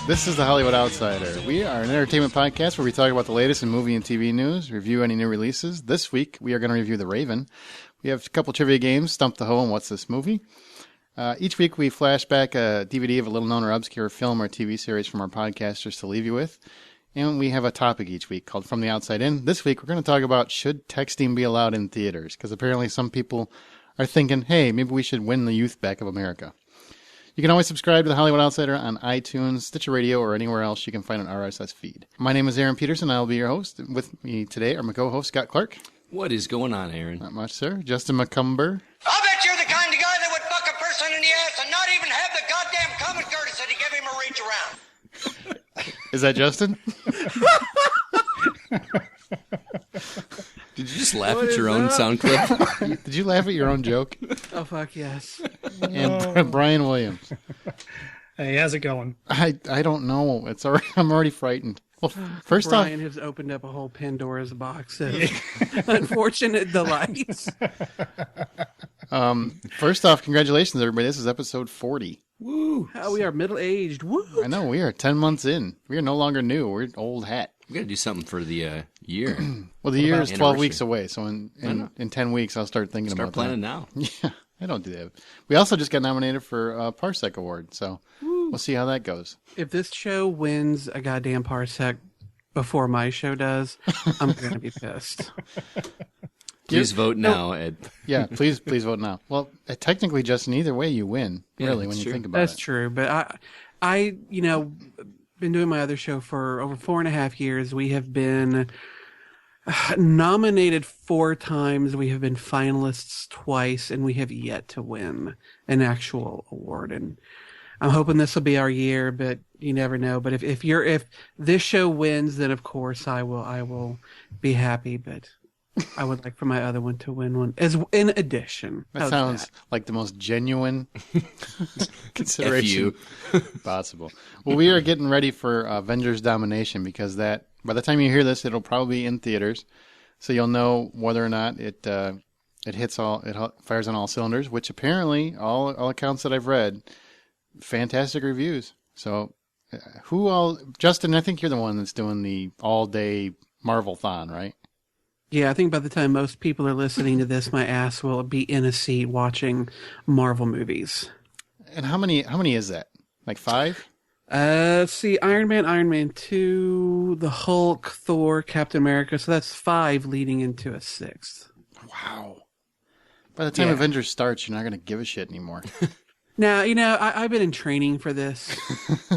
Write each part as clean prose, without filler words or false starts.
This is the Hollywood Outsider. We are an entertainment podcast where we talk about the latest in movie and TV news, review any new releases. This week, we are going to review The Raven. We have a couple trivia games, Stump the HO and What's This Movie? Each week, we flash back a DVD of a little-known or obscure film or TV series from our podcasters to leave you with. And we have a topic each week called From the Outside In. This week, we're going to talk about should texting be allowed in theaters? Because apparently some people are thinking, hey, maybe we should win the youth back of America. You can always subscribe to the Hollywood Outsider on iTunes, Stitcher Radio, or anywhere else you can find an RSS feed. My name is Aaron Peterson. I'll be your host. With me today are my co-host, Scott Clark. What is going on, Aaron? Not much, sir. Justin McCumber. I'll bet you're the kind of guy that would fuck a person in the ass and not even have the goddamn common courtesy to give him a reach around. Is that Justin? Did you just laugh at your own sound clip? Did you laugh at your own joke? Oh, fuck yes. And Brian Williams. Hey, how's it going? I don't know. I'm already frightened. Well, first Brian has opened up a whole Pandora's box of unfortunate delights. First off, congratulations, everybody. This is episode 40. Woo! How we are middle-aged. Woo! I know. We are 10 months in. We are no longer new. We're old hat. We got to do something for the year. Well, the year is 12 weeks away, so in 10 weeks, I'll start thinking about that. Start planning now. Yeah, I don't do that. We also just got nominated for a Parsec Award, so we'll see how that goes. If this show wins a goddamn Parsec before my show does, I'm going to be pissed. Please vote now, Ed. Yeah, please vote now. Well, technically, Justin, either way you win, really, when you think about it. That's true, but I been doing my other show for over 4.5 years. We have been nominated 4 times. We have been finalists twice, and we have yet to win an actual award. And I'm hoping this will be our year, but you never know. But if this show wins, then of course I will be happy. But I would like for my other one to win one as in addition. That sounds like the most genuine consideration possible. Well, we are getting ready for Avengers Domination because by the time you hear this, it'll probably be in theaters, so you'll know whether or not it fires on all cylinders. Which apparently, all accounts that I've read, fantastic reviews. So, Justin? I think you're the one that's doing the all-day Marvel-thon, right? Yeah, I think by the time most people are listening to this, my ass will be in a seat watching Marvel movies. And how many is that? Like 5? Let's see, Iron Man 2, the Hulk, Thor, Captain America. So that's 5 leading into a 6th. Wow. By the time Avengers starts, you're not going to give a shit anymore. Now, I've been in training for this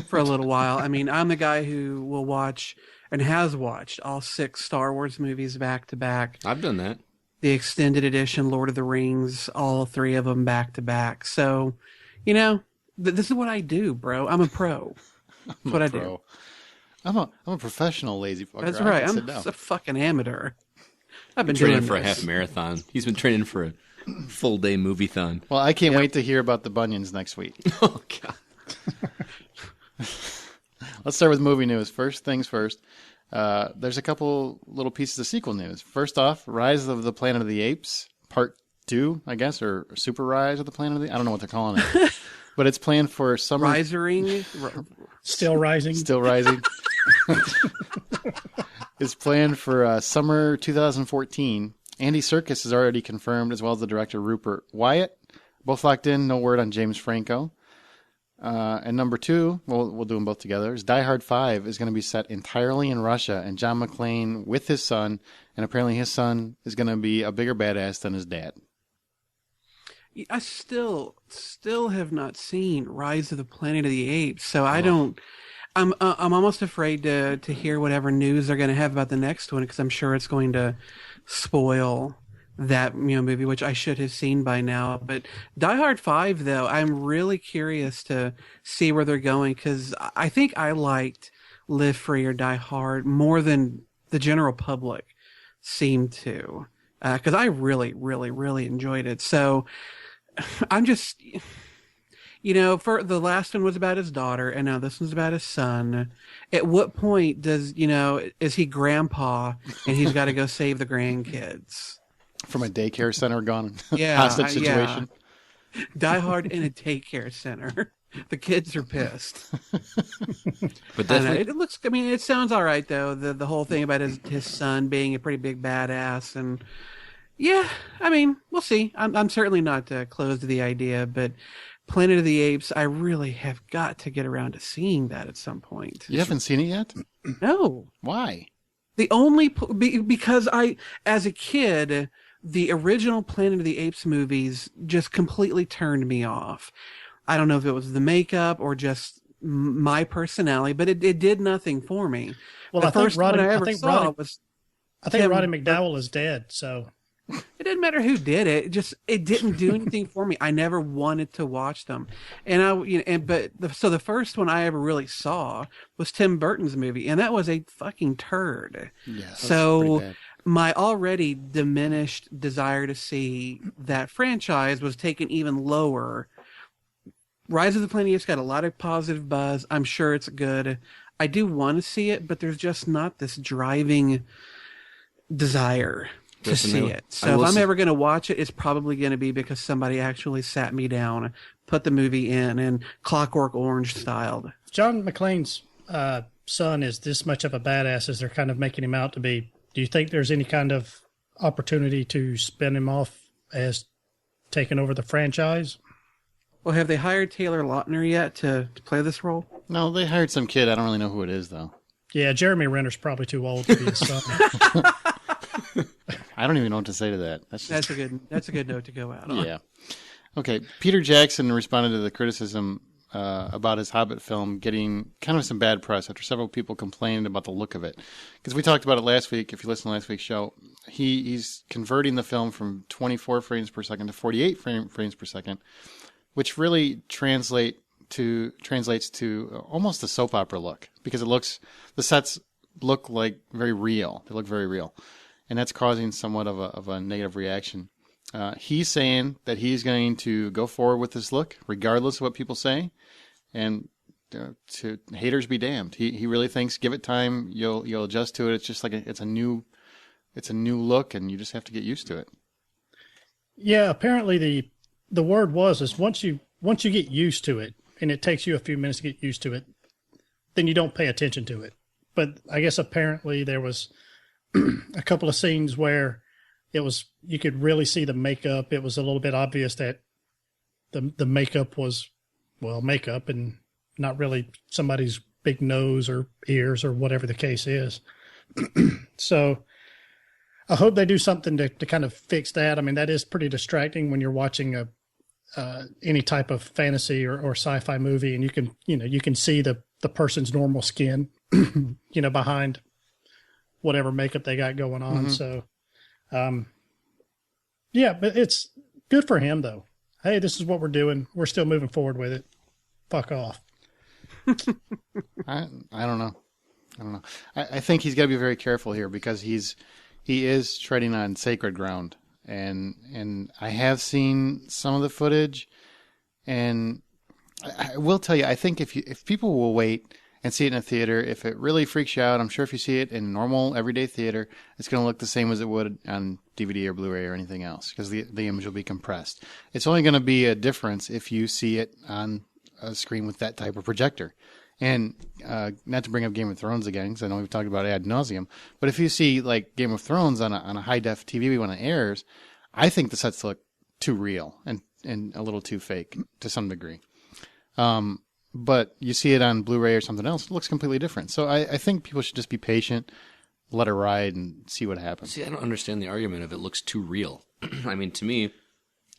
for a little while. I mean, I'm the guy who will watch and has watched all 6 Star Wars movies back to back. I've done that. The extended edition, Lord of the Rings, all 3 of them back to back. So, this is what I do, bro. I'm a pro. That's what I do. I'm a professional lazy fucker. That's right. I'm a fucking amateur. I've been training doing for this. a half marathon. He's been training for a full day movie-thon. Well, I can't wait to hear about the bunions next week. Oh, God. Let's start with movie news. First things first. There's a couple little pieces of sequel news. First off, Rise of the Planet of the Apes, Part 2, I guess, or Super Rise of the Planet of the Apes. I don't know what they're calling it. But it's planned for summer. Still rising. Still rising. It's planned for summer 2014. Andy Serkis is already confirmed, as well as the director Rupert Wyatt. Both locked in. No word on James Franco. And number 2, we'll do them both together, is Die Hard 5 is going to be set entirely in Russia, and John McClane with his son, and apparently his son is going to be a bigger badass than his dad. I still have not seen Rise of the Planet of the Apes, so I'm almost afraid to hear whatever news they're going to have about the next one, because I'm sure it's going to spoil that movie, which I should have seen by now. But Die Hard 5, though, I'm really curious to see where they're going, because I think I liked Live Free or Die Hard more than the general public seemed to, because I really, really, really enjoyed it. So I'm just, for the last one was about his daughter, and now this one's about his son. At what point is he grandpa and he's got to go save the grandkids? From a daycare center gone Yeah, hostage situation. Yeah. Die Hard in a daycare center. The kids are pissed. But I don't know. definitely, It looks. I mean, it sounds all right though. The whole thing about his son being a pretty big badass, and yeah, I mean, we'll see. I'm certainly not closed to the idea, but Planet of the Apes, I really have got to get around to seeing that at some point. You haven't seen it yet? No, Why? the only because as a kid, the original Planet of the Apes movies just completely turned me off. I don't know if it was the makeup or just my personality, but it did nothing for me. Well, The I think first one I ever saw was I think Tim Roddy McDowell is dead, so it didn't matter who did it. It didn't do anything for me. I never wanted to watch them, and so the first one I ever really saw was Tim Burton's movie, and that was a fucking turd. Yes. So my already diminished desire to see that franchise was taken even lower. Rise of the Planet of the Apes got a lot of positive buzz. I'm sure it's good. I do want to see it, but there's just not this driving desire to see it. So if I'm ever going to watch it, it's probably going to be because somebody actually sat me down, put the movie in, and Clockwork Orange styled. John McClane's son is this much of a badass as they're kind of making him out to be. Do you think there's any kind of opportunity to spin him off as taking over the franchise? Well, have they hired Taylor Lautner yet to play this role? No, they hired some kid. I don't really know who it is, though. Yeah, Jeremy Renner's probably too old to be his son. I don't even know what to say to that. That's a good note to go out on. Yeah. Okay. Peter Jackson responded to the criticism about his Hobbit film getting kind of some bad press after several people complained about the look of it. Because we talked about it last week. If you listen to last week's show, he's converting the film from 24 frames per second to 48 frames per second, which really translates to almost a soap opera look, because the sets look like very real. They look very real. And that's causing somewhat of a negative reaction. He's saying that he's going to go forward with this look, regardless of what people say, and to haters be damned. He really thinks, give it time, you'll adjust to it. It's just like it's a new look, and you just have to get used to it. Yeah, apparently the word is once you get used to it, and it takes you a few minutes to get used to it, then you don't pay attention to it. But I guess apparently there was a couple of scenes where you could really see the makeup. It was a little bit obvious that the makeup was, well, makeup and not really somebody's big nose or ears or whatever the case is. So I hope they do something to kind of fix that. I mean, that is pretty distracting when you're watching any type of fantasy or sci-fi movie, and you can see the person's normal skin, behind whatever makeup they got going on. Mm-hmm. So, yeah, but it's good for him though. Hey, this is what we're doing. We're still moving forward with it. Fuck off. I don't know. I think he's got to be very careful here, because he is treading on sacred ground. And I have seen some of the footage, and I will tell you, I think if people will wait and see it in a theater, if it really freaks you out, I'm sure if you see it in normal everyday theater, it's going to look the same as it would on DVD or Blu-ray or anything else, because the image will be compressed. It's only going to be a difference if you see it on a screen with that type of projector. And not to bring up Game of Thrones again, because I know we've talked about it ad nauseum, but if you see like Game of Thrones on a high def TV when it airs, I think the sets look too real and a little too fake to some degree. But you see it on Blu-ray or something else, it looks completely different. So I think people should just be patient, let it ride, and see what happens. See, I don't understand the argument of it looks too real. I mean, to me,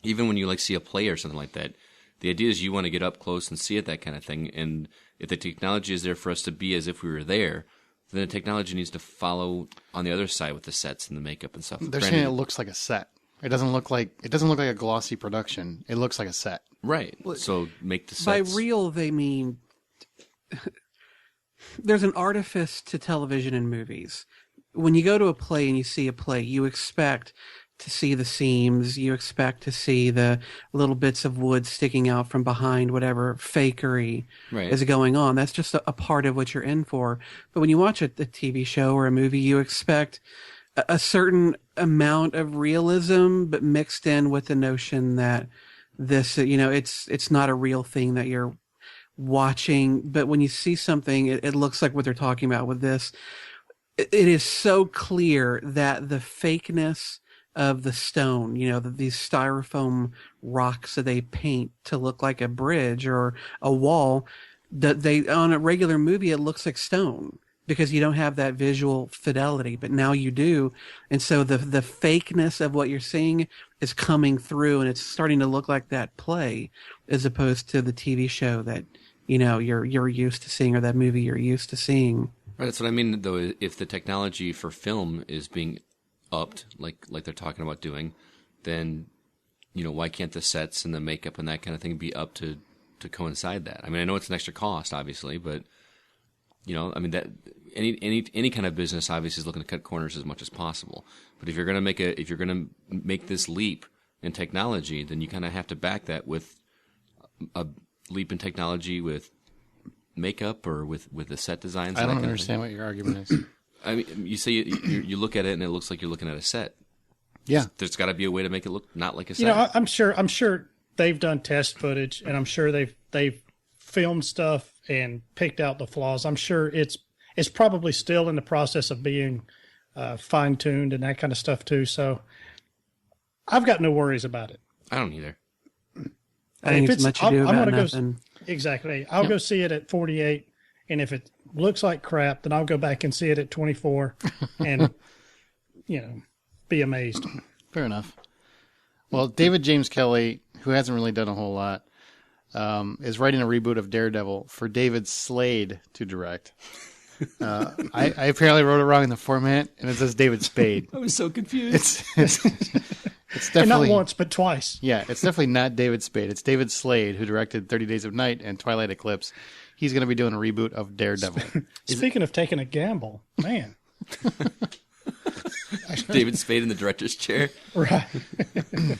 even when you see a play or something like that, the idea is you want to get up close and see it, that kind of thing. And if the technology is there for us to be as if we were there, then the technology needs to follow on the other side with the sets and the makeup and stuff. They're saying it looks like a set. It doesn't look like a glossy production. It looks like a set. Right. So make the sets. By real, they mean there's an artifice to television and movies. When you go to a play and you see a play, you expect to see the seams. You expect to see the little bits of wood sticking out from behind whatever fakery is going on. That's just a part of what you're in for. But when you watch a TV show or a movie, you expect a certain amount of realism, but mixed in with the notion that this, it's not a real thing that you're watching, but when you see something, it looks like what they're talking about with this. It is so clear that the fakeness of the stone, these styrofoam rocks that they paint to look like a bridge or a wall, that they, on a regular movie, it looks like stone because you don't have that visual fidelity, but now you do. And so the fakeness of what you're seeing is coming through, and it's starting to look like that play as opposed to the TV show that, you're used to seeing, or that movie you're used to seeing. Right, that's what I mean, though. If the technology for film is being upped, like they're talking about doing, then, why can't the sets and the makeup and that kind of thing be up to coincide that? I mean, I know it's an extra cost, obviously, but, that any kind of business obviously is looking to cut corners as much as possible. But if you're going to make this leap in technology, then you kind of have to back that with a leap in technology with makeup or with the set designs. I don't understand what your argument is. I mean, you say you look at it and it looks like you're looking at a set. Yeah, there's got to be a way to make it look not like a set. I'm sure they've done test footage, and I'm sure they've filmed stuff and picked out the flaws. I'm sure it's probably still in the process of being fine tuned and that kind of stuff too. So I've got no worries about it. I don't either. I think it's much ado about nothing. Exactly. I'll go see it at 48, and if it looks like crap, then I'll go back and see it at 24 and, be amazed. Fair enough. Well, David James Kelly, who hasn't really done a whole lot, is writing a reboot of Daredevil for David Slade to direct. I apparently wrote it wrong in the format, and it says David Spade. I was so confused. It's definitely and not once, but twice. Yeah, it's definitely not David Spade. It's David Slade, who directed 30 Days of Night and Twilight Eclipse. He's going to be doing a reboot of Daredevil. Speaking of taking a gamble, man. David Spade in the director's chair. Right.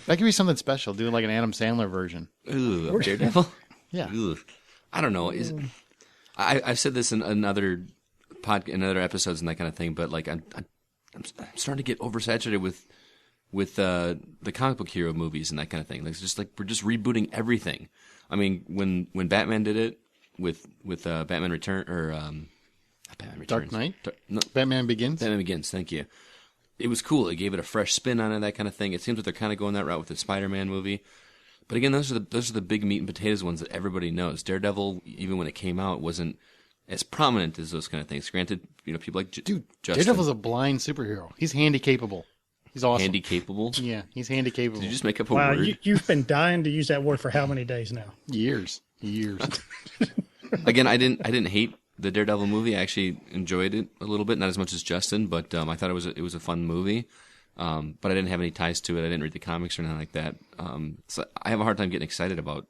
That could be something special, doing like an Adam Sandler version. Ooh, of Daredevil? Yeah. Ooh. I don't know. I've said this in other episodes and that kind of thing, but like I'm starting to get oversaturated with the comic book hero movies and that kind of thing. Like it's just like we're just rebooting everything. I mean, when Batman did it with Batman Return or Batman Returns. Dark Knight? No, Batman Begins? Batman Begins, thank you. It was cool. It gave it a fresh spin on it, that kind of thing. It seems like they're kind of going that route with the Spider-Man movie. But again, those are the big meat and potatoes ones that everybody knows. Daredevil, even when it came out, wasn't as prominent as those kind of things. Granted, people like Justin. Daredevil's a blind superhero. He's handy-capable. He's awesome. Handy-capable? Yeah, he's handy-capable. Did you just make up a word? Wow, you've been dying to use that word for how many days now? Years. Again, I didn't hate the Daredevil movie. I actually enjoyed it a little bit, not as much as Justin, but I thought it was a fun movie. But I didn't have any ties to it. I didn't read the comics or anything like that. So I have a hard time getting excited about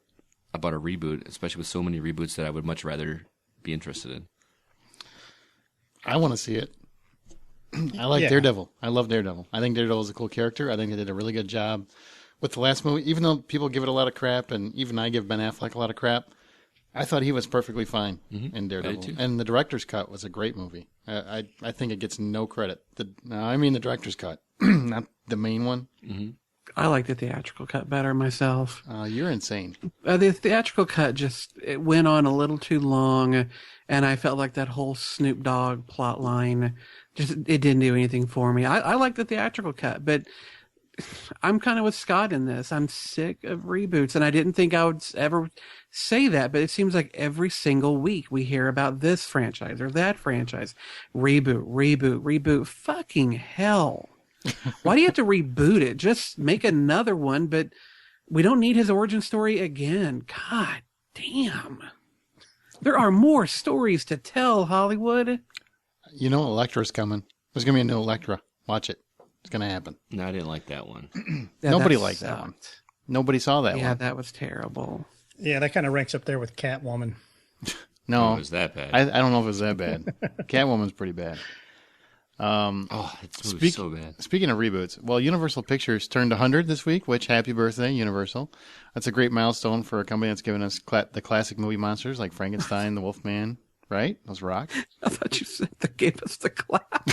a reboot, especially with so many reboots that I would much rather be interested in. I want to see it. I like Daredevil. I love Daredevil. I think Daredevil is a cool character. I think they did a really good job with the last movie. Even though people give it a lot of crap, and even I give Ben Affleck a lot of crap, I thought he was perfectly fine in Daredevil. And the director's cut was a great movie. I think it gets no credit. The director's cut, not the main one. Mm-hmm. I like the theatrical cut better myself. You're insane. The theatrical cut it went on a little too long, and I felt like that whole Snoop Dogg plot line it didn't do anything for me. I like the theatrical cut, but I'm kind of with Scott in this. I'm sick of reboots, and I didn't think I would ever say that, but it seems like every single week we hear about this franchise or that franchise. Reboot. Fucking hell. Why do you have to reboot it? Just make another one, but we don't need his origin story again. God damn. There are more stories to tell, Hollywood. Elektra's coming. There's going to be a new Elektra. Watch it. It's going to happen. No, I didn't like that one. Nobody liked that one. Nobody saw that one. Yeah, that was terrible. Yeah, that kind of ranks up there with Catwoman. No. It was that bad. I don't know if it was that bad. Catwoman's pretty bad. It's so bad. Speaking of reboots, well, Universal Pictures turned 100 this week, which happy birthday, Universal. That's a great milestone for a company that's given us the classic movie monsters like Frankenstein, the Wolfman, right? Those rock. I thought you said they gave us the clap.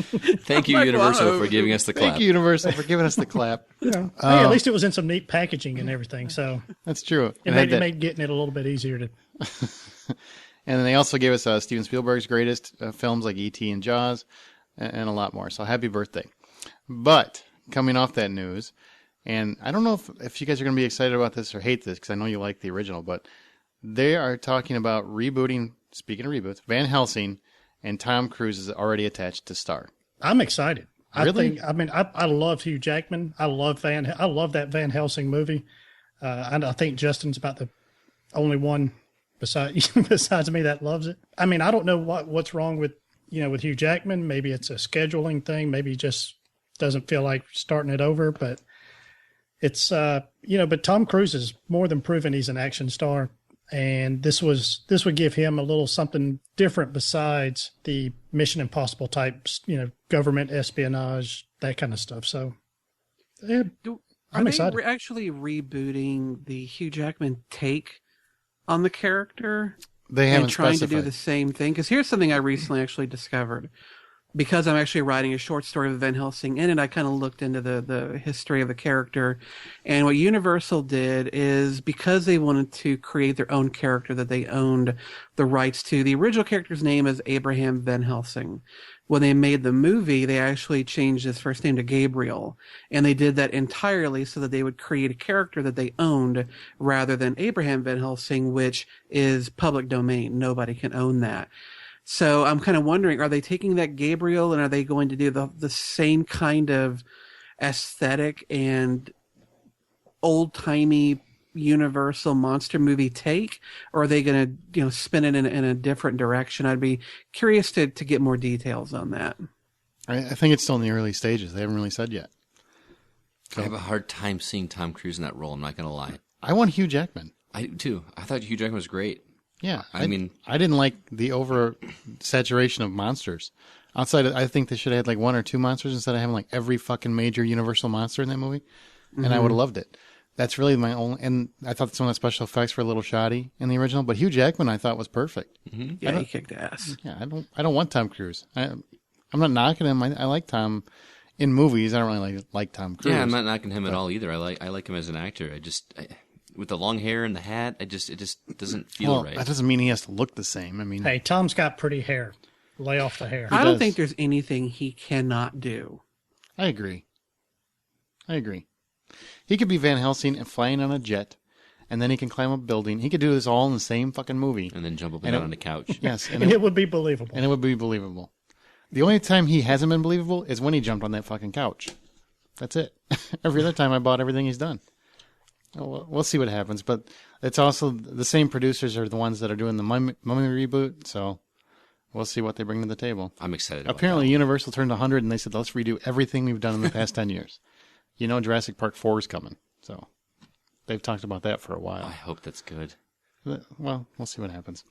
Thank you, Universal, for giving us the clap. Thank you, Universal, for giving us the clap. Hey, at least it was in some neat packaging and everything, so That's true. it made getting it a little bit easier to. And then they also gave us Steven Spielberg's greatest films like E.T. and Jaws and a lot more. So happy birthday. But coming off that news, and I don't know if you guys are going to be excited about this or hate this because I know you like the original, but they are talking about rebooting, speaking of reboots, Van Helsing, and Tom Cruise is already attached to star. I'm excited. Really? I love Hugh Jackman. I love that Van Helsing movie. I think Justin's about the only one besides me that loves it. I mean, I don't know what's wrong with Hugh Jackman. Maybe it's a scheduling thing. Maybe he just doesn't feel like starting it over. But it's but Tom Cruise is more than proven he's an action star, and this would give him a little something different besides the Mission Impossible types, government espionage, that kind of stuff. So, yeah, I'm excited. We're actually rebooting the Hugh Jackman take on the character. They haven't and trying specified. to do the same thing. Because here's something I recently actually discovered. Because I'm actually writing a short story of Van Helsing in it, I kind of looked into the history of the character. And what Universal did is, because they wanted to create their own character that they owned the rights to, the original character's name is Abraham Van Helsing. When they made the movie, they actually changed his first name to Gabriel. And they did that entirely so that they would create a character that they owned rather than Abraham Van Helsing, which is public domain. Nobody can own that. So I'm kind of wondering, are they taking that Gabriel and are they going to do the same kind of aesthetic and old-timey Universal monster movie take, or are they going to spin it in a different direction? I'd be curious to get more details on that. I think it's still in the early stages. They haven't really said yet. I have a hard time seeing Tom Cruise in that role. I'm not going to lie. I want Hugh Jackman. I do too. I thought Hugh Jackman was great. Yeah, I mean, I didn't like the over saturation of monsters. Outside, I think they should have had like one or two monsters instead of having like every fucking major Universal monster in that movie, and I would have loved it. That's really my only. And I thought some of the special effects were a little shoddy in the original, but Hugh Jackman I thought was perfect. Mm-hmm. Yeah, he kicked ass. Yeah, I don't want Tom Cruise. I'm not knocking him. I like Tom in movies. I don't really like Tom Cruise. Yeah, I'm not knocking him at all either. I like him as an actor. With the long hair and the hat, it just doesn't feel right. That doesn't mean he has to look the same. I mean, hey, Tom's got pretty hair. Lay off the hair. I don't think there's anything he cannot do. I agree. He could be Van Helsing and flying on a jet, and then he can climb up a building. He could do this all in the same fucking movie. And then jump up and down on the couch. Yes. And it would be believable. And it would be believable. The only time he hasn't been believable is when he jumped on that fucking couch. That's it. Every other time I bought everything he's done. We'll see what happens, but it's also the same producers are the ones that are doing the Mummy reboot, so we'll see what they bring to the table. I'm excited. Apparently, Universal turned 100, and they said, let's redo everything we've done in the past 10 years. Jurassic Park 4 is coming, so they've talked about that for a while. I hope that's good. Well, we'll see what happens.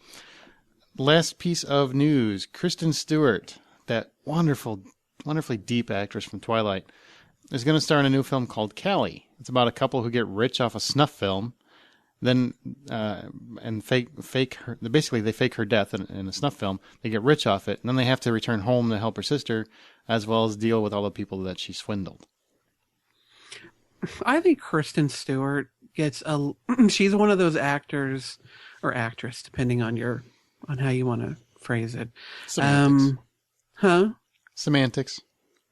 Last piece of news, Kristen Stewart, that wonderfully deep actress from Twilight, is going to star in a new film called Callie. It's about a couple who get rich off a snuff film, then and fake her. Basically, they fake her death in a snuff film. They get rich off it, and then they have to return home to help her sister, as well as deal with all the people that she swindled. I think Kristen Stewart gets she's one of those actors or actress, depending on how you want to phrase it. Semantics. Semantics.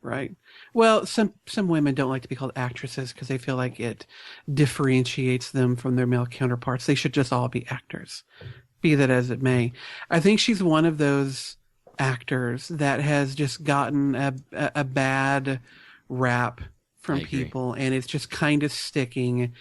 Right. Well, some women don't like to be called actresses because they feel like it differentiates them from their male counterparts. They should just all be actors, be that as it may. I think she's one of those actors that has just gotten a bad rap from people, and it's just kind of sticking,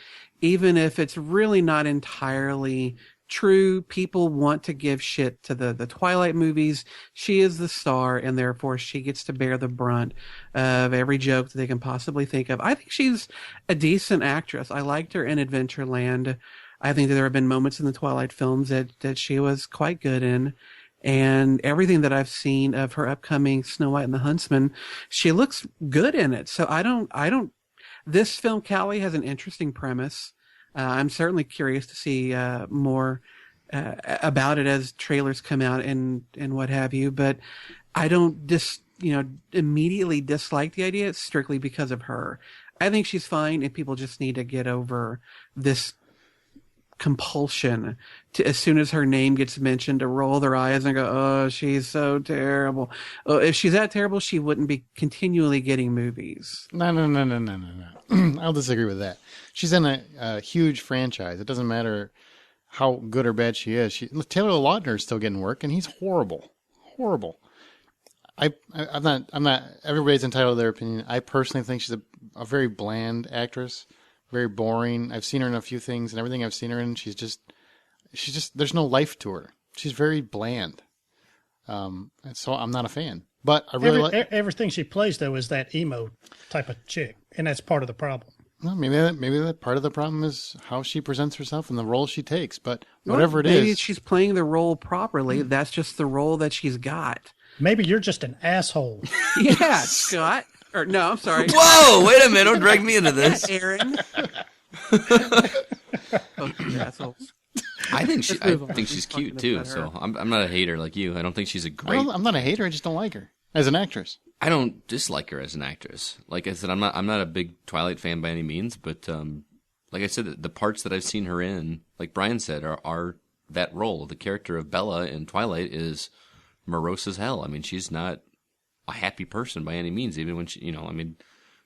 even if it's really not entirely true. People want to give shit to the Twilight movies. She is the star, and therefore she gets to bear the brunt of every joke that they can possibly think of. I think she's a decent actress. I liked her in Adventureland. I think that there have been moments in the Twilight films that she was quite good in. And everything that I've seen of her upcoming Snow White and the Huntsman, she looks good in it. So I don't, this film, Callie, has an interesting premise. I'm certainly curious to see more about it as trailers come out and what have you. But I don't immediately dislike the idea, it's strictly because of her. I think she's fine, and people just need to get over this compulsion to, as soon as her name gets mentioned, to roll their eyes and go, "Oh, she's so terrible." Oh, if she's that terrible, she wouldn't be continually getting movies. No. I'll disagree with that. She's in a huge franchise. It doesn't matter how good or bad she is. Taylor Lautner is still getting work, and he's horrible. I'm not. Everybody's entitled to their opinion. I personally think she's a very bland actress, very boring. I've seen her in a few things, and everything I've seen her in, she's just. There's no life to her. She's very bland. And so I'm not a fan. But I really like everything she plays though is that emo type of chick, and that's part of the problem. Well, maybe that part of the problem is how she presents herself and the role she takes. But whatever maybe she's playing the role properly. That's just the role that she's got. Maybe you're just an asshole. Yeah, Scott. Or no, I'm sorry. Whoa! Wait a minute! Don't drag me into this, Aaron. Both you assholes. I think she's cute too. So I'm not a hater like you. I don't think she's a great. I'm not a hater. I just don't like her as an actress. I don't dislike her as an actress. Like I said, I'm not a big Twilight fan by any means. But like I said, the parts that I've seen her in, like Brian said, are that role. The character of Bella in Twilight is morose as hell. I mean, she's not a happy person by any means. Even when she,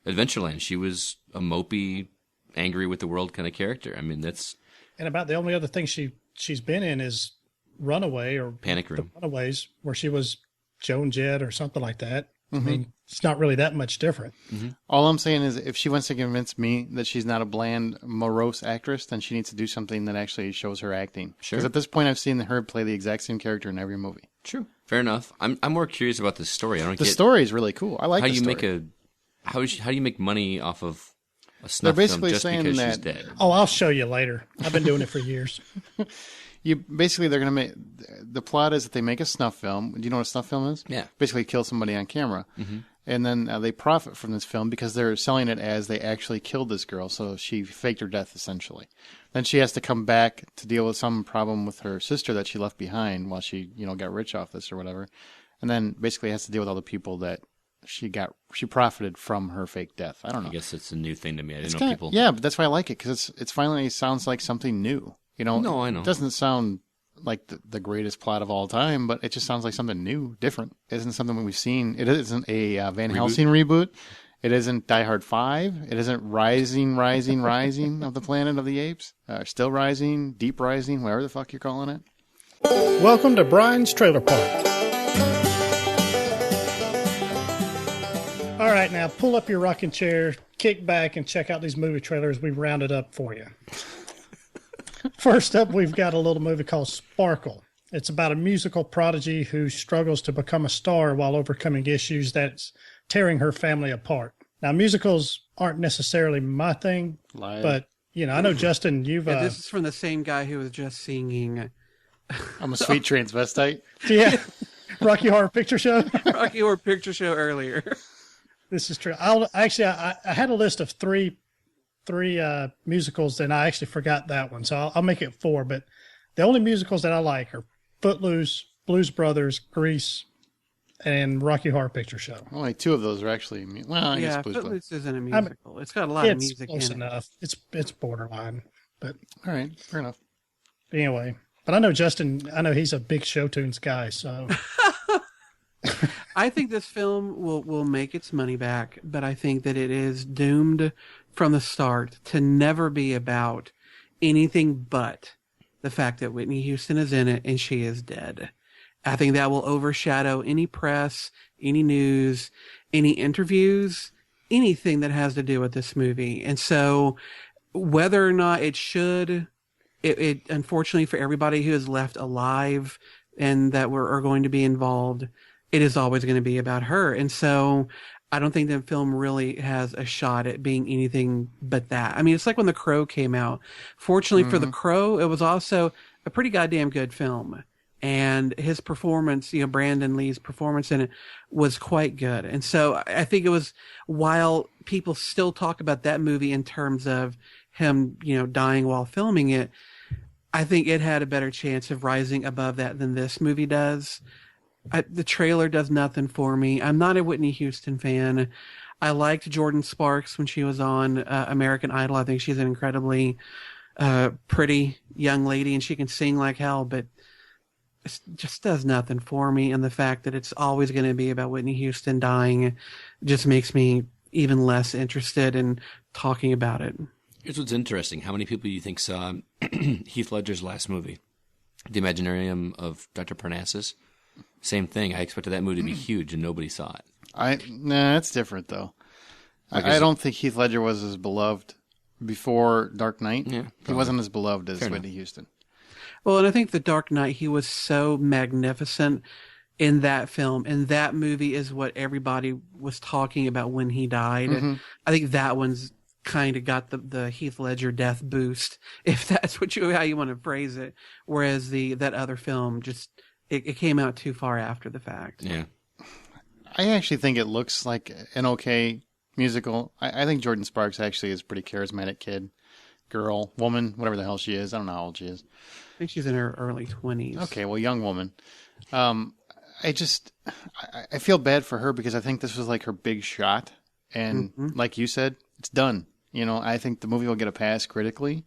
Adventureland, she was a mopey, angry with the world kind of character. I mean, that's. And about the only other thing she's been in is Runaway or Panic Room. The Runaways, where she was Joan Jett or something like that. Mm-hmm. I mean, it's not really that much different. Mm-hmm. All I'm saying is if she wants to convince me that she's not a bland, morose actress, then she needs to do something that actually shows her acting. Sure. Because at this point, I've seen her play the exact same character in every movie. True. Fair enough. I'm more curious about the story. The story is really cool. I like the story. How do you make money off of a snuff film just because she's dead? Oh, I'll show you later. I've been doing it for years. They're going to make, the plot is that they make a snuff film. Do you know what a snuff film is? Yeah. Basically kill somebody on camera. Mm-hmm. And then they profit from this film because they're selling it as they actually killed this girl. So she faked her death, essentially. Then she has to come back to deal with some problem with her sister that she left behind while she, got rich off this or whatever. And then basically has to deal with all the people that she profited from her fake death. I don't know. I guess it's a new thing to me. I didn't know people. Yeah, but that's why I like it because it's finally sounds like something new. No, I know. It doesn't sound like the greatest plot of all time, but it just sounds like something new, different. It isn't something we've seen. It isn't a Van Helsing reboot. It isn't Die Hard 5. It isn't Rising of the Planet of the Apes. Still Rising, Deep Rising, whatever the fuck you're calling it. Welcome to Brian's Trailer Park. All right, now pull up your rocking chair, kick back, and check out these movie trailers we've rounded up for you. First up, we've got a little movie called Sparkle. It's about a musical prodigy who struggles to become a star while overcoming issues that's tearing her family apart. Now, musicals aren't necessarily my thing, but, I know, Justin, you've... this is from the same guy who was just singing... I'm a sweet transvestite. Yeah. Rocky Horror Picture Show. Rocky Horror Picture Show earlier. This is true. I had a list of three musicals, and I actually forgot that one, so I'll make it 4. But the only musicals that I like are Footloose, Blues Brothers, Grease, and Rocky Horror Picture Show. Only 2 of those are actually. I guess Blues Footloose isn't a musical. It's got a lot of music close in enough. it. It's borderline, but all right, fair enough. Anyway, but I know Justin. I know he's a big show tunes guy, so. I think this film will make its money back, but I think that it is doomed from the start to never be about anything but the fact that Whitney Houston is in it and she is dead. I think that will overshadow any press, any news, any interviews, anything that has to do with this movie. And so whether or not it should, it unfortunately for everybody who is left alive and that are going to be involved, it is always going to be about her. And so I don't think the film really has a shot at being anything but that. I mean, it's like when The Crow came out. Fortunately for The Crow, it was also a pretty goddamn good film. And his performance, Brandon Lee's performance in it was quite good. And so I think it was, while people still talk about that movie in terms of him, dying while filming it, I think it had a better chance of rising above that than this movie does. The trailer does nothing for me. I'm not a Whitney Houston fan. I liked Jordan Sparks when she was on American Idol. I think she's an incredibly pretty young lady, and she can sing like hell, but it just does nothing for me. And the fact that it's always going to be about Whitney Houston dying just makes me even less interested in talking about it. Here's what's interesting. How many people do you think saw Heath Ledger's last movie? The Imaginarium of Dr. Parnassus? Same thing. I expected that movie to be huge, and nobody saw it. Nah, that's different, though. I don't think Heath Ledger was as beloved before Dark Knight. Yeah, he wasn't as beloved as Whitney Houston. Well, and I think The Dark Knight, he was so magnificent in that film, and that movie is what everybody was talking about when he died. Mm-hmm. I think that one's kind of got the Heath Ledger death boost, if that's how you want to phrase it. Whereas that other film just it came out too far after the fact. Yeah, I actually think it looks like an okay musical. I think Jordan Sparks actually is a pretty charismatic kid, girl, woman, whatever the hell she is. I don't know how old she is. I think she's in her early 20s. Okay, well, young woman. I feel bad for her because I think this was like her big shot, and like you said, it's done. You know, I think the movie will get a pass critically.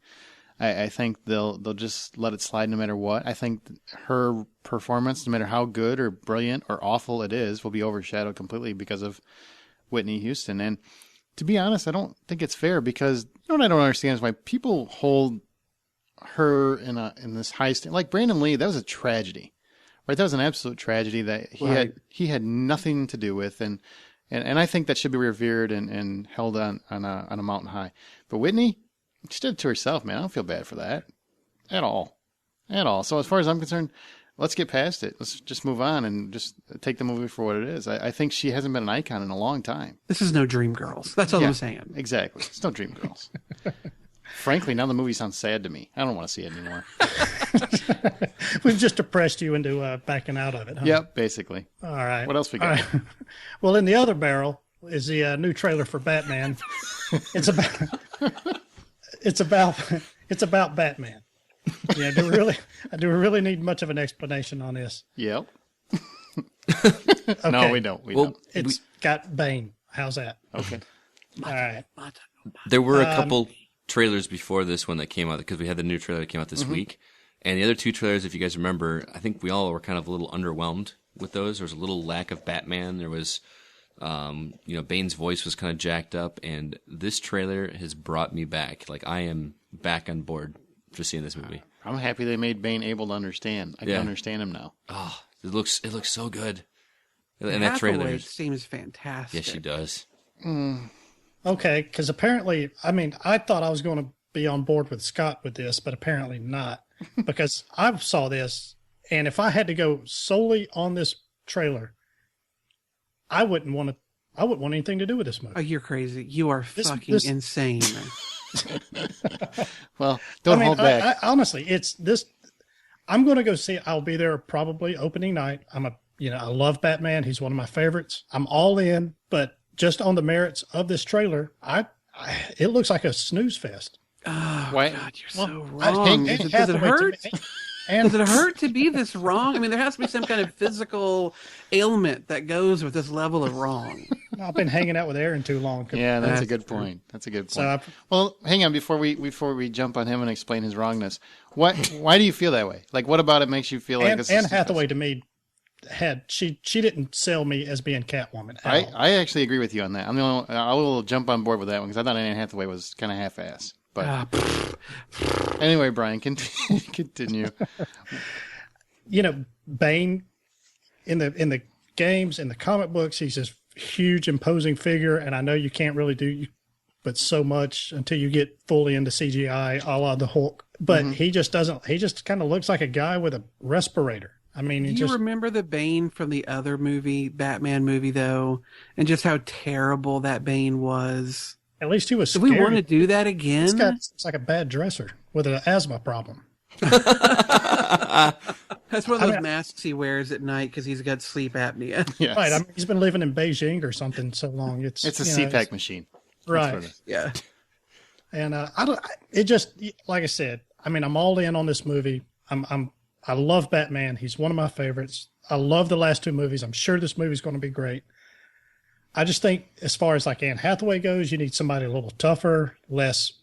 I think they'll just let it slide no matter what. I think her performance, no matter how good or brilliant or awful it is, will be overshadowed completely because of Whitney Houston. And to be honest, I don't think it's fair because what I don't understand is why people hold her in this high stand. Like Brandon Lee, that was a tragedy, right? That was an absolute tragedy that he had nothing to do with, and I think that should be revered and held on a mountain high. But Whitney, she did it to herself, man. I don't feel bad for that at all. So as far as I'm concerned, let's get past it. Let's just move on and just take the movie for what it is. I think she hasn't been an icon in a long time. This is no Dreamgirls. That's all I'm saying. Exactly. It's no Dreamgirls. Frankly, now the movie sounds sad to me. I don't want to see it anymore. We've just depressed you into backing out of it, huh? Yep, basically. All right. What else we got? Right. Well, in the other barrel is the new trailer for Batman. It's about Batman. Yeah, do we really need much of an explanation on this? Yep. Okay. No, we don't. We don't. It's got Bane. How's that? Okay. All right. There were a couple trailers before this one that came out because we had the new trailer that came out this week. And the other two trailers, if you guys remember, I think we all were kind of a little underwhelmed with those. There was a little lack of Batman. There was, Bane's voice was kind of jacked up. And this trailer has brought me back. Like, I am back on board for seeing this movie. I'm happy they made Bane able to understand. I can understand him now. Oh, it looks so good. And that trailer seems fantastic. Yes, she does. Okay, because apparently, I thought I was going to be on board with Scott with this, but apparently not. Because I saw this, and if I had to go solely on this trailer, I wouldn't want anything to do with this movie. Oh, you're crazy. You are fucking insane. Well, don't hold back. Honestly, it's this. I'm going to go see it. I'll be there probably opening night. I love Batman. He's one of my favorites. I'm all in, but just on the merits of this trailer, it looks like a snooze fest. Oh, God, you're so wrong. Does it hurt? Does it hurt to be this wrong? I mean, there has to be some kind of physical ailment that goes with this level of wrong. I've been hanging out with Aaron too long. Yeah, that's a good point. Well, hang on before we jump on him and explain his wrongness. Why do you feel that way? Like, what about it makes you feel like this? Anne Hathaway to me she didn't sell me as being Catwoman. I actually agree with you on that. I will jump on board with that one because I thought Anne Hathaway was kind of half-ass. But anyway, Brian, continue. Bane in the games, in the comic books, he's this huge, imposing figure, and I know you can't really do but so much until you get fully into CGI, a la the Hulk. But he just doesn't. He just kind of looks like a guy with a respirator. I mean, do you remember the Bane from the other Batman movie, though, and just how terrible that Bane was? At least he was scary. Do we want to do that again? This guy looks like a bad dresser with an asthma problem. That's one of those masks he wears at night because he's got sleep apnea. Yes. Right. He's been living in Beijing or something so long. It's a CPAP machine. Right. Yeah. And it just, like I said, I'm all in on this movie. I love Batman. He's one of my favorites. I love the last two movies. I'm sure this movie's going to be great. I just think as far as like Anne Hathaway goes, you need somebody a little tougher, less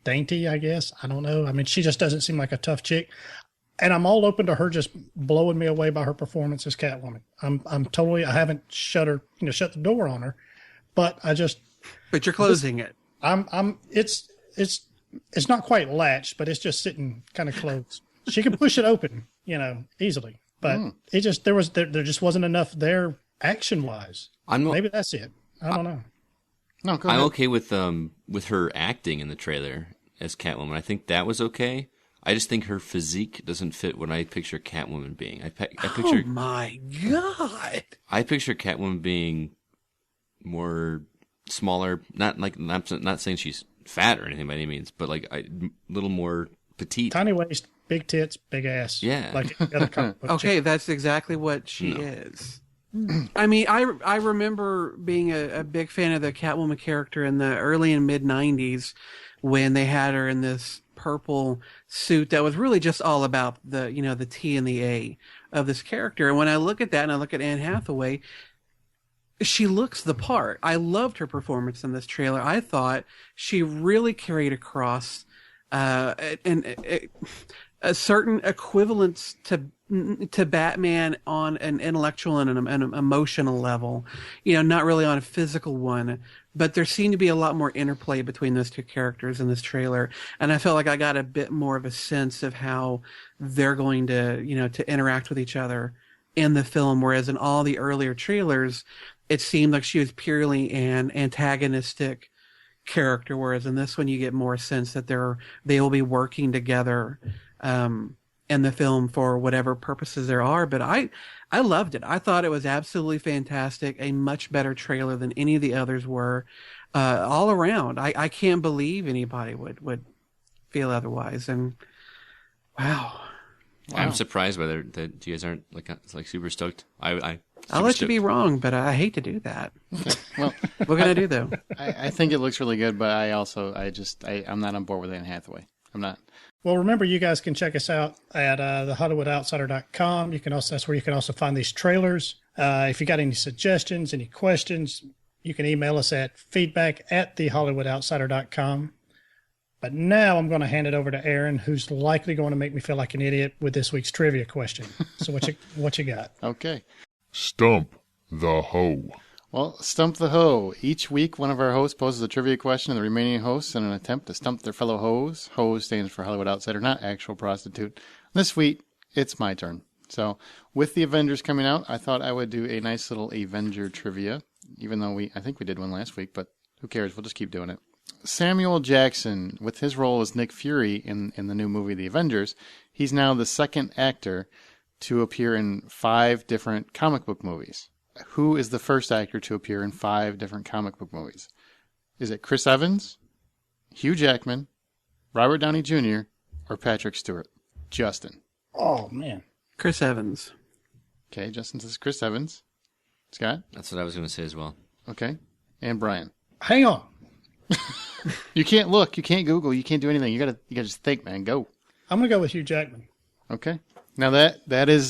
dainty, I guess. I don't know. I mean, she just doesn't seem like a tough chick. And I'm all open to her just blowing me away by her performance as Catwoman. I'm totally, I haven't shut the door on her, but But you're closing it. It's not quite latched, but it's just sitting kind of closed. She can push it open, easily. But it just, there just wasn't enough there action wise. Maybe that's it. I don't know. No, go ahead. I'm okay with her acting in the trailer as Catwoman. I think that was okay. I just think her physique doesn't fit what I picture Catwoman being. I picture. Oh my God! I picture Catwoman being more smaller. Not like I'm not saying she's fat or anything by any means, but like a little more petite. Tiny waist, big tits, big ass. Yeah. Like the other comic book Okay, chick. that's exactly what she is. I mean, I remember being a big fan of the Catwoman character in the early and mid 90s when they had her in this purple suit that was really just all about the T and the A of this character. And when I look at that and I look at Anne Hathaway, she looks the part. I loved her performance in this trailer. I thought she really carried across a certain equivalence to Batman on an intellectual and an emotional level, not really on a physical one, but there seemed to be a lot more interplay between those two characters in this trailer. And I felt like I got a bit more of a sense of how they're going to, to interact with each other in the film. Whereas in all the earlier trailers, it seemed like she was purely an antagonistic character. Whereas in this one, you get more sense that they will be working together, in the film for whatever purposes there are. But I loved it. I thought it was absolutely fantastic. A much better trailer than any of the others were, all around. I can't believe anybody would feel otherwise. And wow. I'm surprised by that you guys aren't like super stoked. I'll let you be wrong, but I hate to do that. Well, what can I do though? I think it looks really good, but I'm not on board with Anne Hathaway. I'm not. Well, remember, you guys can check us out at thehollywoodoutsider.com. That's where you can also find these trailers. If you got any suggestions, any questions, you can email us at feedback@thehollywoodoutsider.com. But now I'm going to hand it over to Aaron, who's likely going to make me feel like an idiot with this week's trivia question. So what you got? Okay. Stump the HO. Well, Stump the HO. Each week, one of our hosts poses a trivia question to the remaining hosts in an attempt to stump their fellow hoes. Ho stands for Hollywood Outsider, not actual prostitute. This week, it's my turn. So, with the Avengers coming out, I thought I would do a nice little Avenger trivia, even though I think we did one last week, but who cares? We'll just keep doing it. Samuel Jackson, with his role as Nick Fury in the new movie The Avengers, he's now the second actor to appear in 5 different comic book movies. Who is the first actor to appear in 5 different comic book movies? Is it Chris Evans, Hugh Jackman, Robert Downey Jr., or Patrick Stewart? Justin. Oh, man. Chris Evans. Okay, Justin says Chris Evans. Scott? That's what I was going to say as well. Okay. And Brian? Hang on. You can't look. You can't Google. You can't do anything. You gotta just think, man. Go. I'm going to go with Hugh Jackman. Okay. Now that is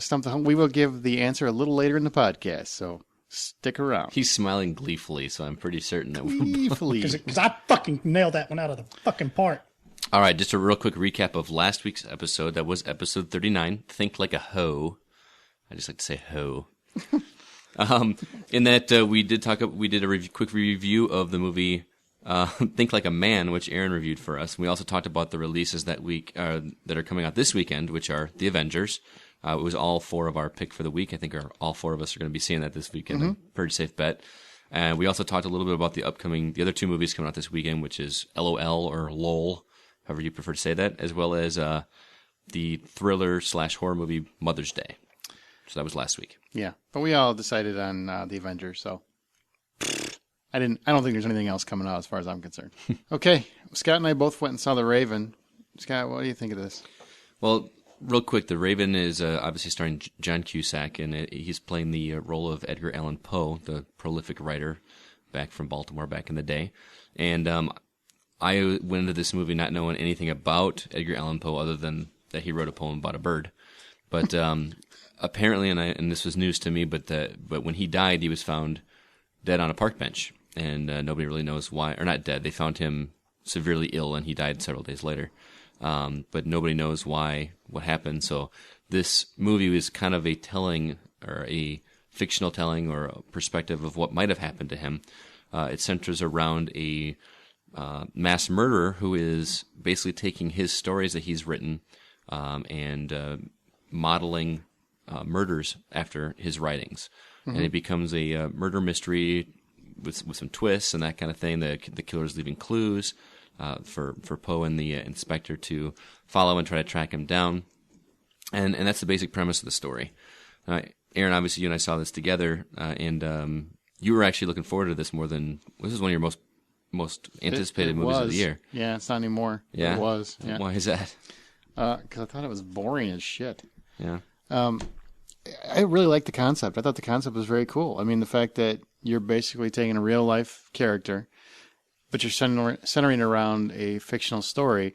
something we will give the answer a little later in the podcast, so stick around. He's smiling gleefully, so I'm pretty certain that we'll... Gleefully. Because I fucking nailed that one out of the fucking park. All right, just a real quick recap of last week's episode. That was episode 39, Think Like a Hoe. I just like to say hoe. In that we did a quick review of the movie Think Like a Man, which Aaron reviewed for us. We also talked about the releases that week that are coming out this weekend, which are The Avengers. It was all 4 of our pick for the week. I think all 4 of us are going to be seeing that this weekend. Mm-hmm. Pretty safe bet. And we also talked a little bit about the other 2 movies coming out this weekend, which is LOL or LOL, however you prefer to say that, as well as the thriller/horror movie Mother's Day. So that was last week. Yeah, but we all decided on The Avengers, so I don't think there's anything else coming out as far as I'm concerned. Okay, Scott and I both went and saw The Raven. Scott, what do you think of this? Well, real quick, The Raven is obviously starring John Cusack, and he's playing the role of Edgar Allan Poe, the prolific writer back from Baltimore back in the day. And I went into this movie not knowing anything about Edgar Allan Poe other than that he wrote a poem about a bird. But apparently, and this was news to me, but when he died, he was found dead on a park bench, and nobody really knows why, or not dead. They found him severely ill, and he died several days later. But nobody knows what happened. So this movie was kind of a telling, or a fictional telling, or a perspective of what might have happened to him. It centers around a mass murderer who is basically taking his stories that he's written and modeling murders after his writings. Mm-hmm. And it becomes a murder mystery with some twists and that kind of thing. The killer's leaving clues for Poe and the inspector to follow and try to track him down. And that's the basic premise of the story. Aaron, obviously you and I saw this together, and you were actually looking forward to this more than... This is one of your most anticipated movies of the year. Yeah, it's not anymore. Yeah? It was. Yeah. Why is that? Because I thought it was boring as shit. Yeah. I really liked the concept. I thought the concept was very cool. I mean, the fact that you're basically taking a real-life character, but you're centering around a fictional story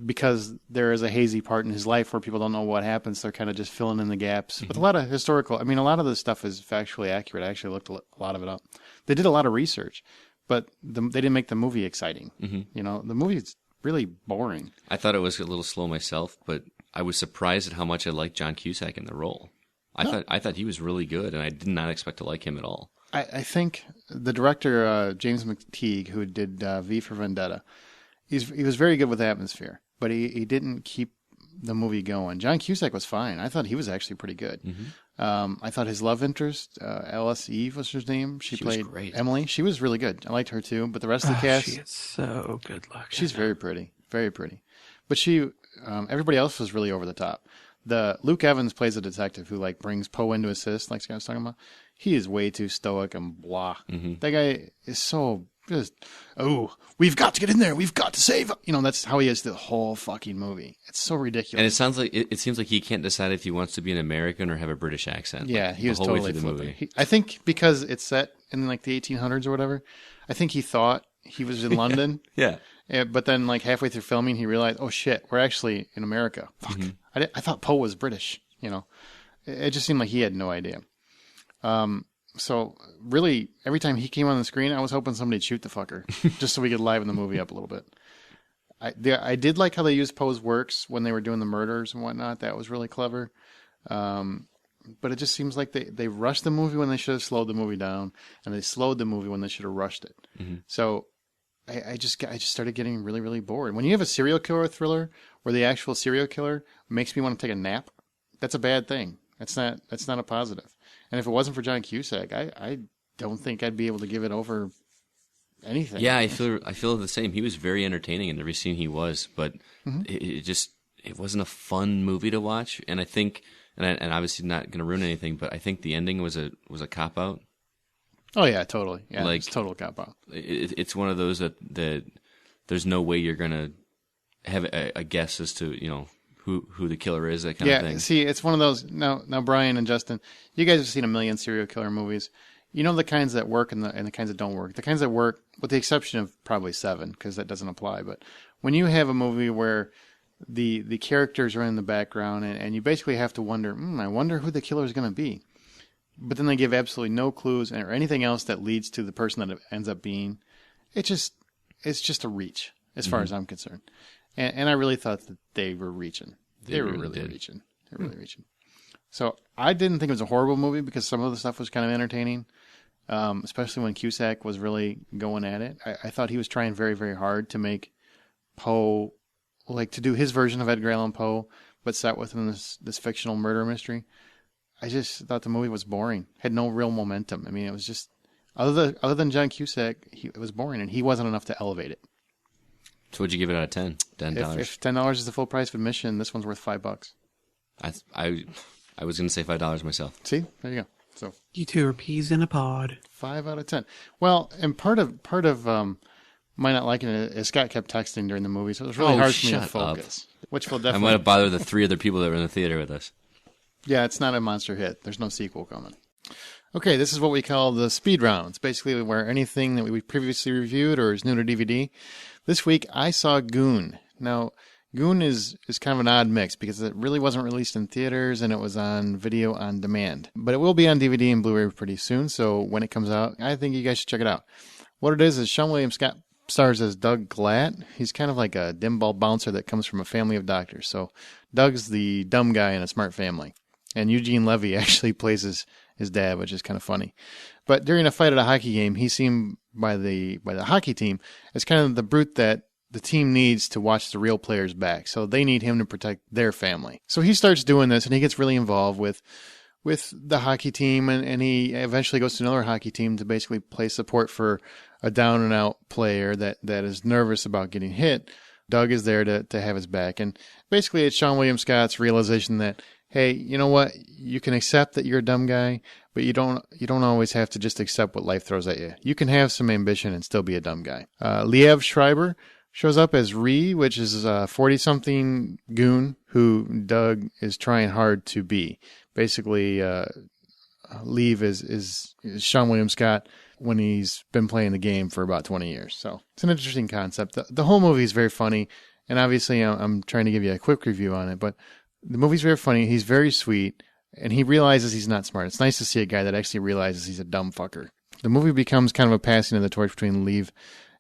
because there is a hazy part in his life where people don't know what happens. They're kind of just filling in the gaps. Mm-hmm. With a lot of historical... I mean, a lot of this stuff is factually accurate. I actually looked a lot of it up. They did a lot of research, but they didn't make the movie exciting. Mm-hmm. You know, the movie's really boring. I thought it was a little slow myself, but I was surprised at how much I liked John Cusack in the role. I thought he was really good, and I did not expect to like him at all. I think the director, James McTeague, who did V for Vendetta, he was very good with atmosphere, but he didn't keep the movie going. John Cusack was fine. I thought he was actually pretty good. Mm-hmm. I thought his love interest, Alice Eve was her name. She played great. Emily. She was really good. I liked her too, but the rest of the cast... She is so good looking. She's very pretty. Very pretty. But everybody else was really over the top. Luke Evans plays a detective who brings Poe in to assist, like Scott was talking about. He is way too stoic and blah. Mm-hmm. That guy is so just, we've got to get in there. We've got to save him. You know, that's how he is the whole fucking movie. It's so ridiculous. And it sounds like it seems like he can't decide if he wants to be an American or have a British accent. Yeah, he was totally flipping. I think because it's set in the 1800s or whatever, I think he thought he was in London. Yeah. But then, halfway through filming, he realized, oh shit, we're actually in America. Fuck. Mm-hmm. I thought Poe was British. You know, it just seemed like he had no idea. So really, every time he came on the screen, I was hoping somebody'd shoot the fucker, just so we could liven the movie up a little bit. I did like how they used Poe's works when they were doing the murders and whatnot. That was really clever. But it just seems like they rushed the movie when they should have slowed the movie down, and they slowed the movie when they should have rushed it. Mm-hmm. So I just started getting really, really bored. When you have a serial killer thriller where the actual serial killer makes me want to take a nap, that's a bad thing. That's not a positive. And if it wasn't for John Cusack, I don't think I'd be able to give it over anything. Yeah, I feel the same. He was very entertaining in every scene he was, but mm-hmm. it wasn't a fun movie to watch. And I think, and obviously not going to ruin anything, but I think the ending was a cop out. Oh yeah, totally. Yeah, it's total cop out. It's one of those that there's no way you're gonna have a guess as to who the killer is, that kind of thing. Yeah, see, it's one of those. Now, Brian and Justin, you guys have seen a million serial killer movies. You know the kinds that work and the kinds that don't work. The kinds that work, with the exception of probably 7, because that doesn't apply. But when you have a movie where the characters are in the background and you basically have to wonder, I wonder who the killer is going to be. But then they give absolutely no clues or anything else that leads to the person that it ends up being. It's just a reach as far as I'm concerned. And I really thought that they were reaching. They were really reaching. They were really reaching. So I didn't think it was a horrible movie because some of the stuff was kind of entertaining, especially when Cusack was really going at it. I thought he was trying very, very hard to make Poe, to do his version of Edgar Allan Poe, but set within this fictional murder mystery. I just thought the movie was boring. Had no real momentum. I mean, it was just other than John Cusack, it was boring, and he wasn't enough to elevate it. So what'd you give it out of 10? $10. If $10 is the full price of admission, this one's worth $5. I was going to say $5 myself. See, there you go. So you two are peas in a pod. 5 out of 10. Well, and part of my not liking it is Scott kept texting during the movie, so it was really hard for me to focus. Which will definitely. I might have bothered the 3 other people that were in the theater with us. Yeah, it's not a monster hit. There's no sequel coming. Okay, this is what we call the speed rounds. Basically, where anything that we previously reviewed or is new to DVD. This week, I saw Goon. Now, Goon is kind of an odd mix because it really wasn't released in theaters and it was on video on demand. But it will be on DVD and Blu-ray pretty soon, so when it comes out, I think you guys should check it out. What it is Sean William Scott stars as Doug Glatt. He's kind of like a dimball bouncer that comes from a family of doctors. So Doug's the dumb guy in a smart family. And Eugene Levy actually plays his dad, which is kind of funny. But during a fight at a hockey game, he's seen by the hockey team as kind of the brute that the team needs to watch the real players back. So they need him to protect their family. So he starts doing this, and he gets really involved with the hockey team, and he eventually goes to another hockey team to basically play support for a down-and-out player that is nervous about getting hit. Doug is there to have his back. And basically it's Sean William Scott's realization that, hey, you know what? You can accept that you're a dumb guy, but you don't always have to just accept what life throws at you. You can have some ambition and still be a dumb guy. Liev Schreiber shows up as Ree, which is a 40-something goon who Doug is trying hard to be. Basically, Liev is Sean William Scott when he's been playing the game for about 20 years. So it's an interesting concept. The whole movie is very funny, and obviously I'm trying to give you a quick review on it, but the movie's very funny. He's very sweet, and he realizes he's not smart. It's nice to see a guy that actually realizes he's a dumb fucker. The movie becomes kind of a passing of the torch between Liev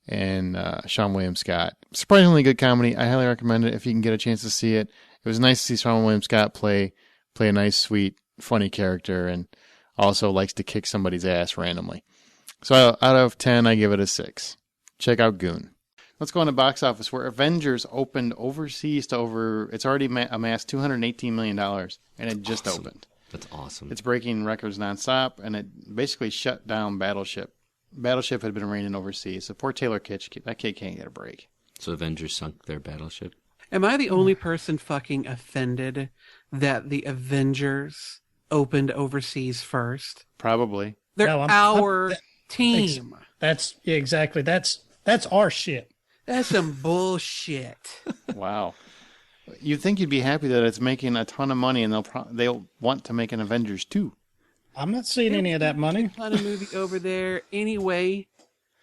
and Sean William Scott. Surprisingly good comedy. I highly recommend it if you can get a chance to see it. It was nice to see Sean William Scott play a nice, sweet, funny character, and also likes to kick somebody's ass randomly. So out of 10, I give it a 6. Check out Goon. Let's go on to box office, where Avengers opened overseas to it's already amassed $218 million, and it just opened. That's awesome. It's breaking records nonstop, and it basically shut down Battleship. Battleship had been raining overseas, so poor Taylor Kitsch, that kid can't get a break. So Avengers sunk their battleship? Am I the only person fucking offended that the Avengers opened overseas first? Probably. They're No, our team. That's exactly. That's our shit. That's some bullshit. Wow. You'd think you'd be happy that it's making a ton of money, and they'll want to make an Avengers 2. I'm not seeing any of that money. Not a movie over there anyway,